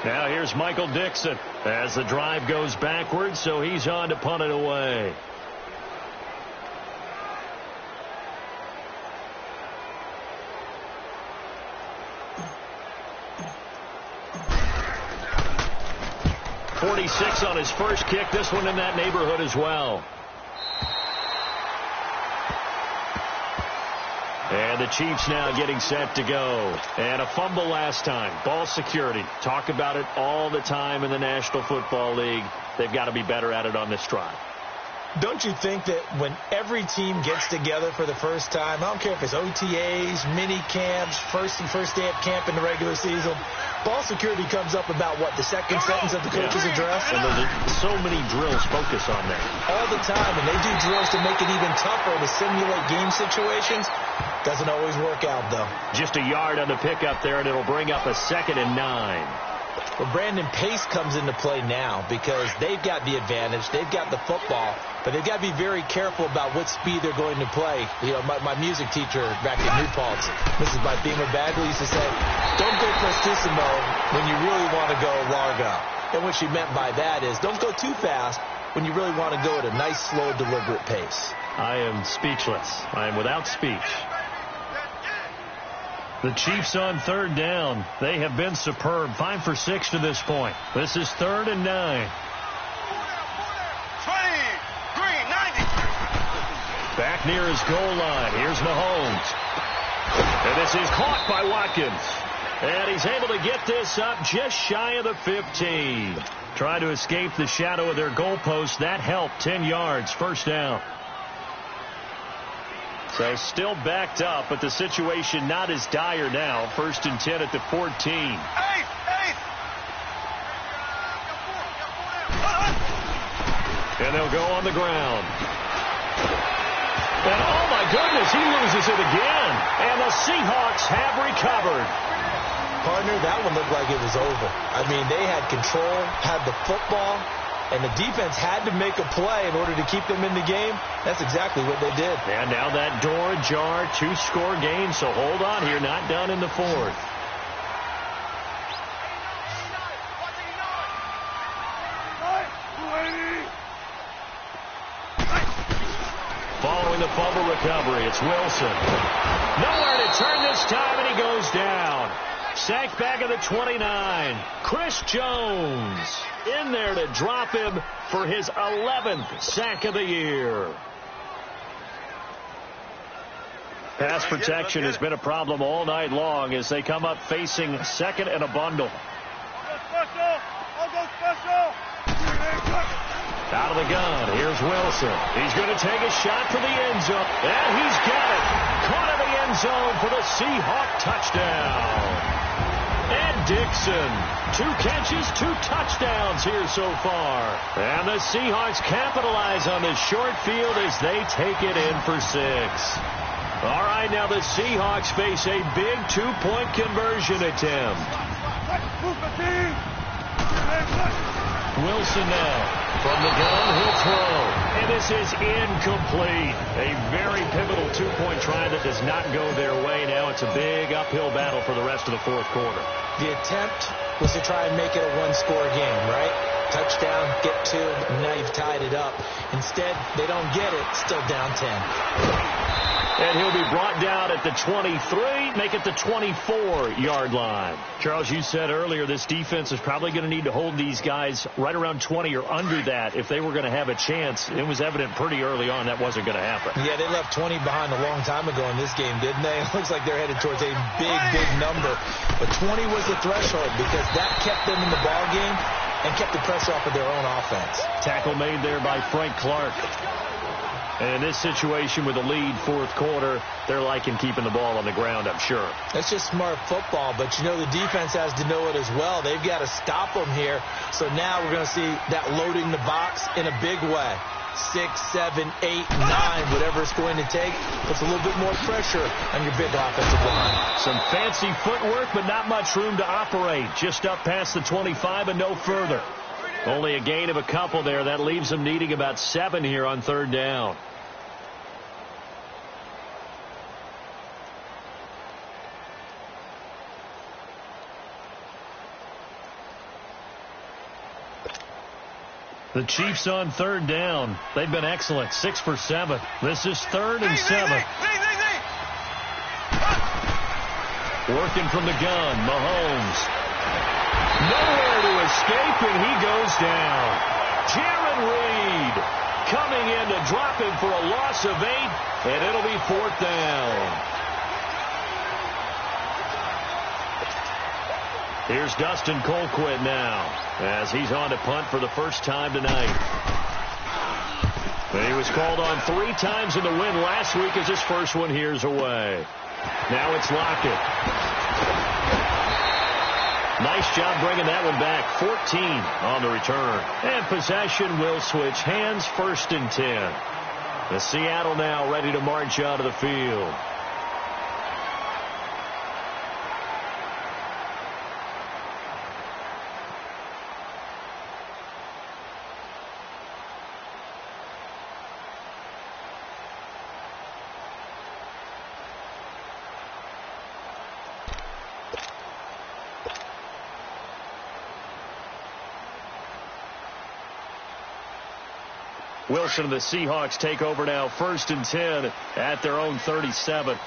Now here's Michael Dixon as the drive goes backwards, so he's on to punt it away. .46 on his first kick. This one in that neighborhood as well. And the Chiefs now getting set to go. And a fumble last time. Ball security. Talk about it all the time in the National Football League. They've got to be better at it on this drive. Don't you think that when every team gets together for the first time, I don't care if it's OTAs, mini camps, first day of camp in the regular season, ball security comes up about, what, the second sentence of the coach's address? And there's so many drills focus on that. All the time, and they do drills to make it even tougher to simulate game situations. Doesn't always work out, though. Just a yard on the pickup there, and it'll bring up a 2nd and 9. Well, Brandon, pace comes into play now because they've got the advantage. They've got the football, but they've got to be very careful about what speed they're going to play. You know, my music teacher back at New Paltz, Mrs. Beamer Bagley, used to say, don't go prestissimo when you really want to go largo. And what she meant by that is don't go too fast when you really want to go at a nice, slow, deliberate pace. I am speechless. I am without speech. The Chiefs on third down. They have been superb. 5 for 6 to this point. This is 3rd and 9. 20, green, 90. Back near his goal line. Here's Mahomes. And this is caught by Watkins. And he's able to get this up just shy of the 15. Trying to escape the shadow of their goalpost. That helped. 10 yards. First down. So still backed up, but the situation not as dire now. 1st and 10 at the 14. And they'll go on the ground. And oh my goodness, he loses it again. And the Seahawks have recovered. Partner, that one looked like it was over. I mean, they had control, had the football, and the defense had to make a play in order to keep them in the game. That's exactly what they did. And now that door ajar, 2-score game, so hold on here, not done in the 4th. Following the fumble recovery, it's Wilson. Nowhere to turn this time, and he goes down. Sacked back at the 29. Chris Jones in there to drop him for his 11th sack of the year. Pass protection has been a problem all night long as they come up facing second and a bundle. Out of the gun, here's Wilson. He's going to take a shot for the end zone, and he's got it. Caught in the end zone for the Seahawk touchdown. And Dixon, 2 catches, 2 touchdowns here so far. And the Seahawks capitalize on this short field as they take it in for 6. All right, now the Seahawks face a big 2-point conversion attempt. Wilson now. From the gun, he'll throw. And this is incomplete. A very pivotal 2-point try that does not go their way. Now it's a big uphill battle for the rest of the 4th quarter. The attempt was to try and make it a 1-score game, right? Touchdown, get 2, and now you've tied it up. Instead, they don't get it, still down 10. And he'll be brought down at the 23, make it the 24-yard line. Charles, you said earlier this defense is probably going to need to hold these guys right around 20 or under that if they were going to have a chance. It was evident pretty early on that wasn't going to happen. Yeah, they left 20 behind a long time ago in this game, didn't they? It looks like they're headed towards a big, big number. But 20 was the threshold because that kept them in the ball game and kept the pressure off of their own offense. Tackle made there by Frank Clark. And in this situation with the lead 4th quarter, they're liking keeping the ball on the ground, I'm sure. That's just smart football, but you know the defense has to know it as well. They've got to stop them here. So now we're going to see that loading the box in a big way. 6, 7, 8, 9, whatever it's going to take, puts a little bit more pressure on your big offensive line. Some fancy footwork, but not much room to operate. Just up past the 25 and no further. Only a gain of a couple there. That leaves them needing about 7 here on 3rd down. The Chiefs on 3rd down. They've been excellent. 6 for 7. This is 3rd and 7. Working from the gun, Mahomes. Nowhere to escape, and he goes down. Jaron Reed coming in to drop him for a loss of 8, and it'll be 4th down. Here's Dustin Colquitt now as he's on to punt for the first time tonight. And he was called on 3 times in the win last week as his first one here's away. Now it's Lockett. Nice job bringing that one back. 14 on the return. And possession will switch hands. 1st and 10. The Seattle now ready to march out of the field. Wilson and the Seahawks take over now, 1st and 10 at their own 37.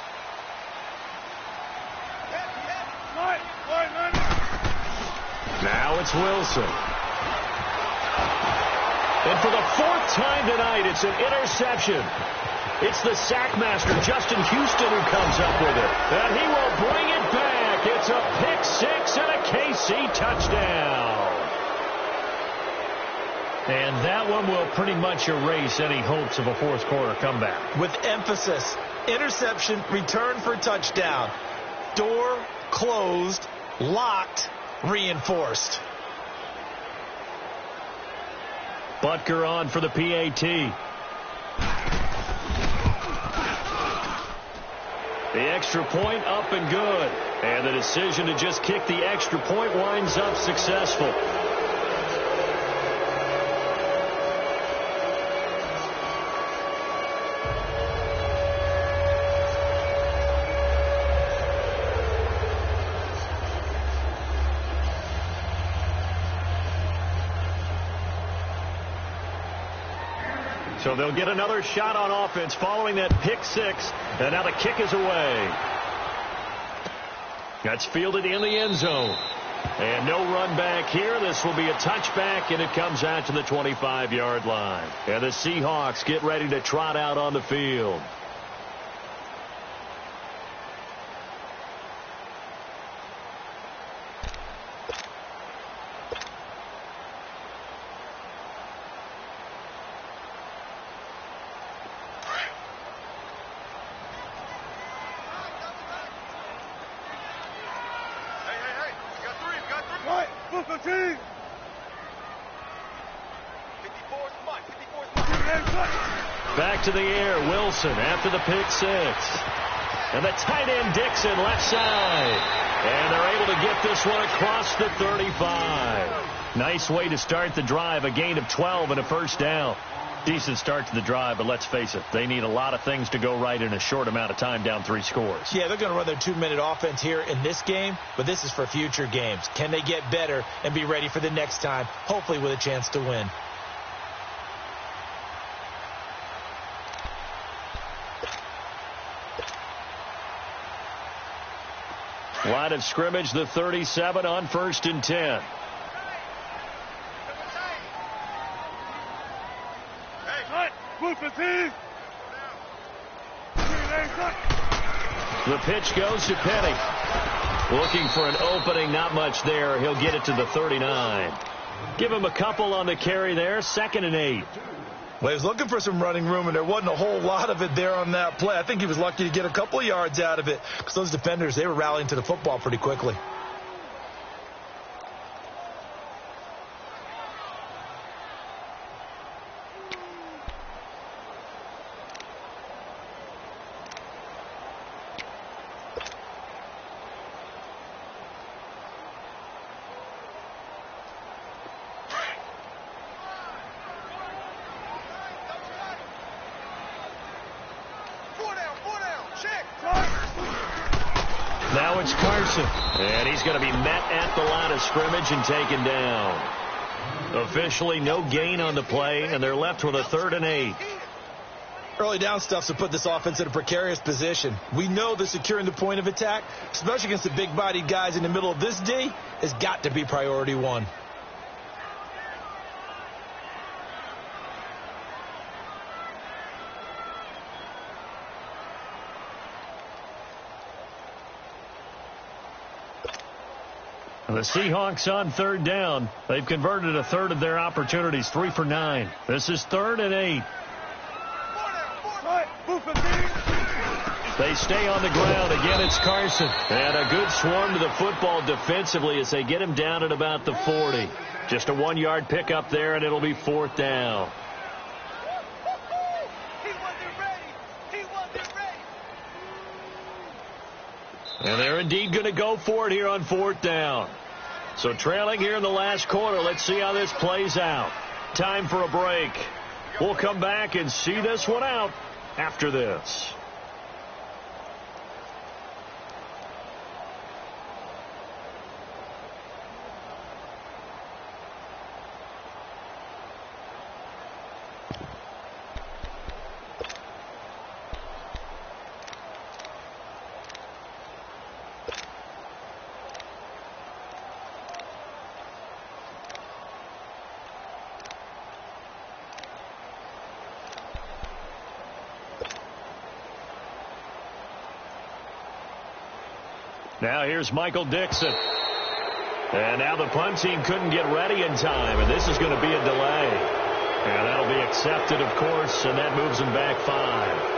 Now it's Wilson. And for the 4th time tonight, it's an interception. It's the sackmaster, Justin Houston, who comes up with it. And he will bring it back. It's a pick 6 and a KC touchdown. And that one will pretty much erase any hopes of a 4th quarter comeback. With emphasis, interception, return for touchdown. Door closed, locked, reinforced. Butker on for the PAT. The extra point up and good. And the decision to just kick the extra point winds up successful. So they'll get another shot on offense following that pick 6. And now the kick is away. That's fielded in the end zone. And no run back here. This will be a touchback, and it comes out to the 25-yard line. And the Seahawks get ready to trot out on the field. Back to the air, Wilson after the pick 6. And the tight end Dixon left side. And they're able to get this one across the 35. Nice way to start the drive, a gain of 12 and a 1st down. Decent start to the drive, but let's face it, they need a lot of things to go right in a short amount of time, down 3 scores. Yeah, they're going to run their 2-minute offense here in this game, but this is for future games. Can they get better and be ready for the next time, hopefully with a chance to win? Line of scrimmage, the 37 on 1st and 10. The pitch goes to Penny. Looking for an opening, not much there. He'll get it to the 39. Give him a couple on the carry there, 2nd and 8. Well, he was looking for some running room, and there wasn't a whole lot of it there on that play. I think he was lucky to get a couple of yards out of it because those defenders, they were rallying to the football pretty quickly. Now it's Carson, and he's going to be met at the line of scrimmage and taken down. Officially no gain on the play, and they're left with a 3rd and 8. Early down stuff's to put this offense in a precarious position. We know that securing the point of attack, especially against the big-bodied guys in the middle of this D, has got to be priority 1. The Seahawks on 3rd down. They've converted a 1/3 of their opportunities, 3 for 9. This is 3rd and 8. They stay on the ground. Again, it's Carson. And a good swarm to the football defensively as they get him down at about the 40. Just a 1-yard pickup there, and it'll be 4th down. And they're indeed going to go for it here on 4th down. So trailing here in the last quarter. Let's see how this plays out. Time for a break. We'll come back and see this one out after this. Now here's Michael Dixon. And now the punt team couldn't get ready in time, and this is going to be a delay. And that'll be accepted, of course, and that moves them back 5.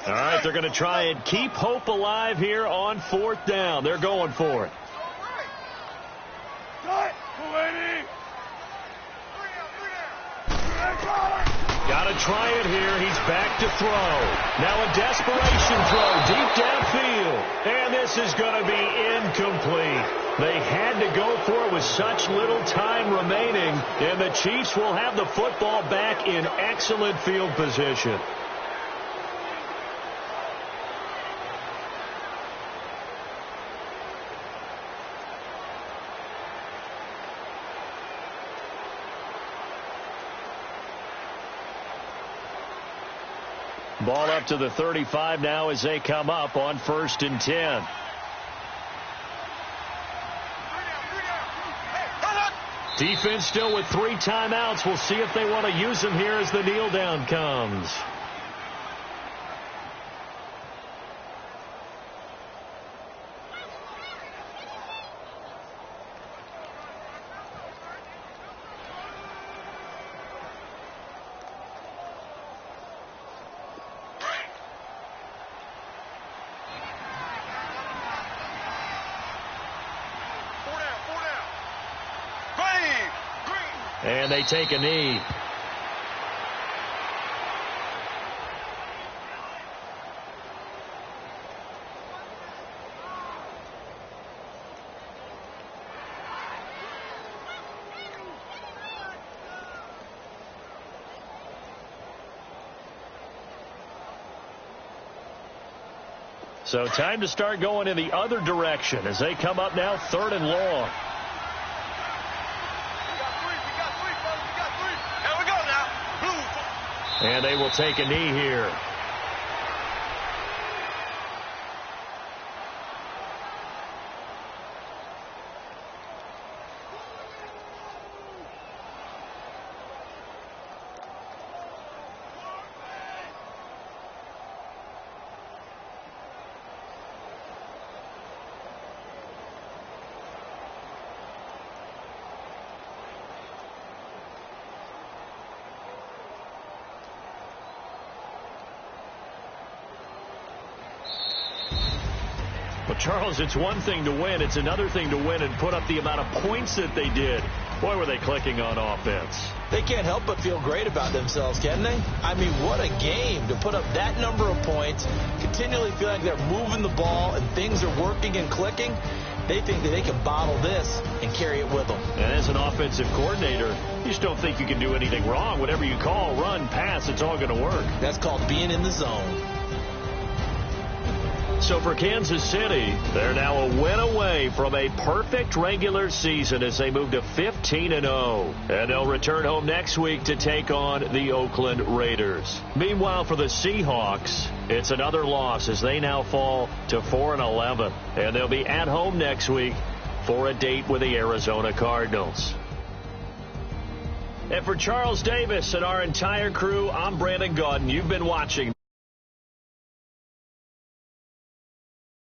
All right, they're going to try and keep hope alive here on 4th down. They're going for it. Got to try it here. He's back to throw. Now a desperation throw deep downfield. And this is going to be incomplete. They had to go for it with such little time remaining. And the Chiefs will have the football back in excellent field position. Ball up to the 35 now as they come up on 1st and 10. Defense still with 3 timeouts. We'll see if they want to use them here as the kneel down comes. And they take a knee. So time to start going in the other direction as they come up now 3rd and long. And they will take a knee here. Well, Charles, it's one thing to win. It's another thing to win and put up the amount of points that they did. Boy, were they clicking on offense. They can't help but feel great about themselves, can they? I mean, what a game to put up that number of points, continually feel like they're moving the ball and things are working and clicking. They think that they can bottle this and carry it with them. And as an offensive coordinator, you just don't think you can do anything wrong. Whatever you call, run, pass, it's all going to work. That's called being in the zone. So for Kansas City, they're now a win away from a perfect regular season as they move to 15-0. And they'll return home next week to take on the Oakland Raiders. Meanwhile, for the Seahawks, it's another loss as they now fall to 4-11. And they'll be at home next week for a date with the Arizona Cardinals. And for Charles Davis and our entire crew, I'm Brandon Gaudin. You've been watching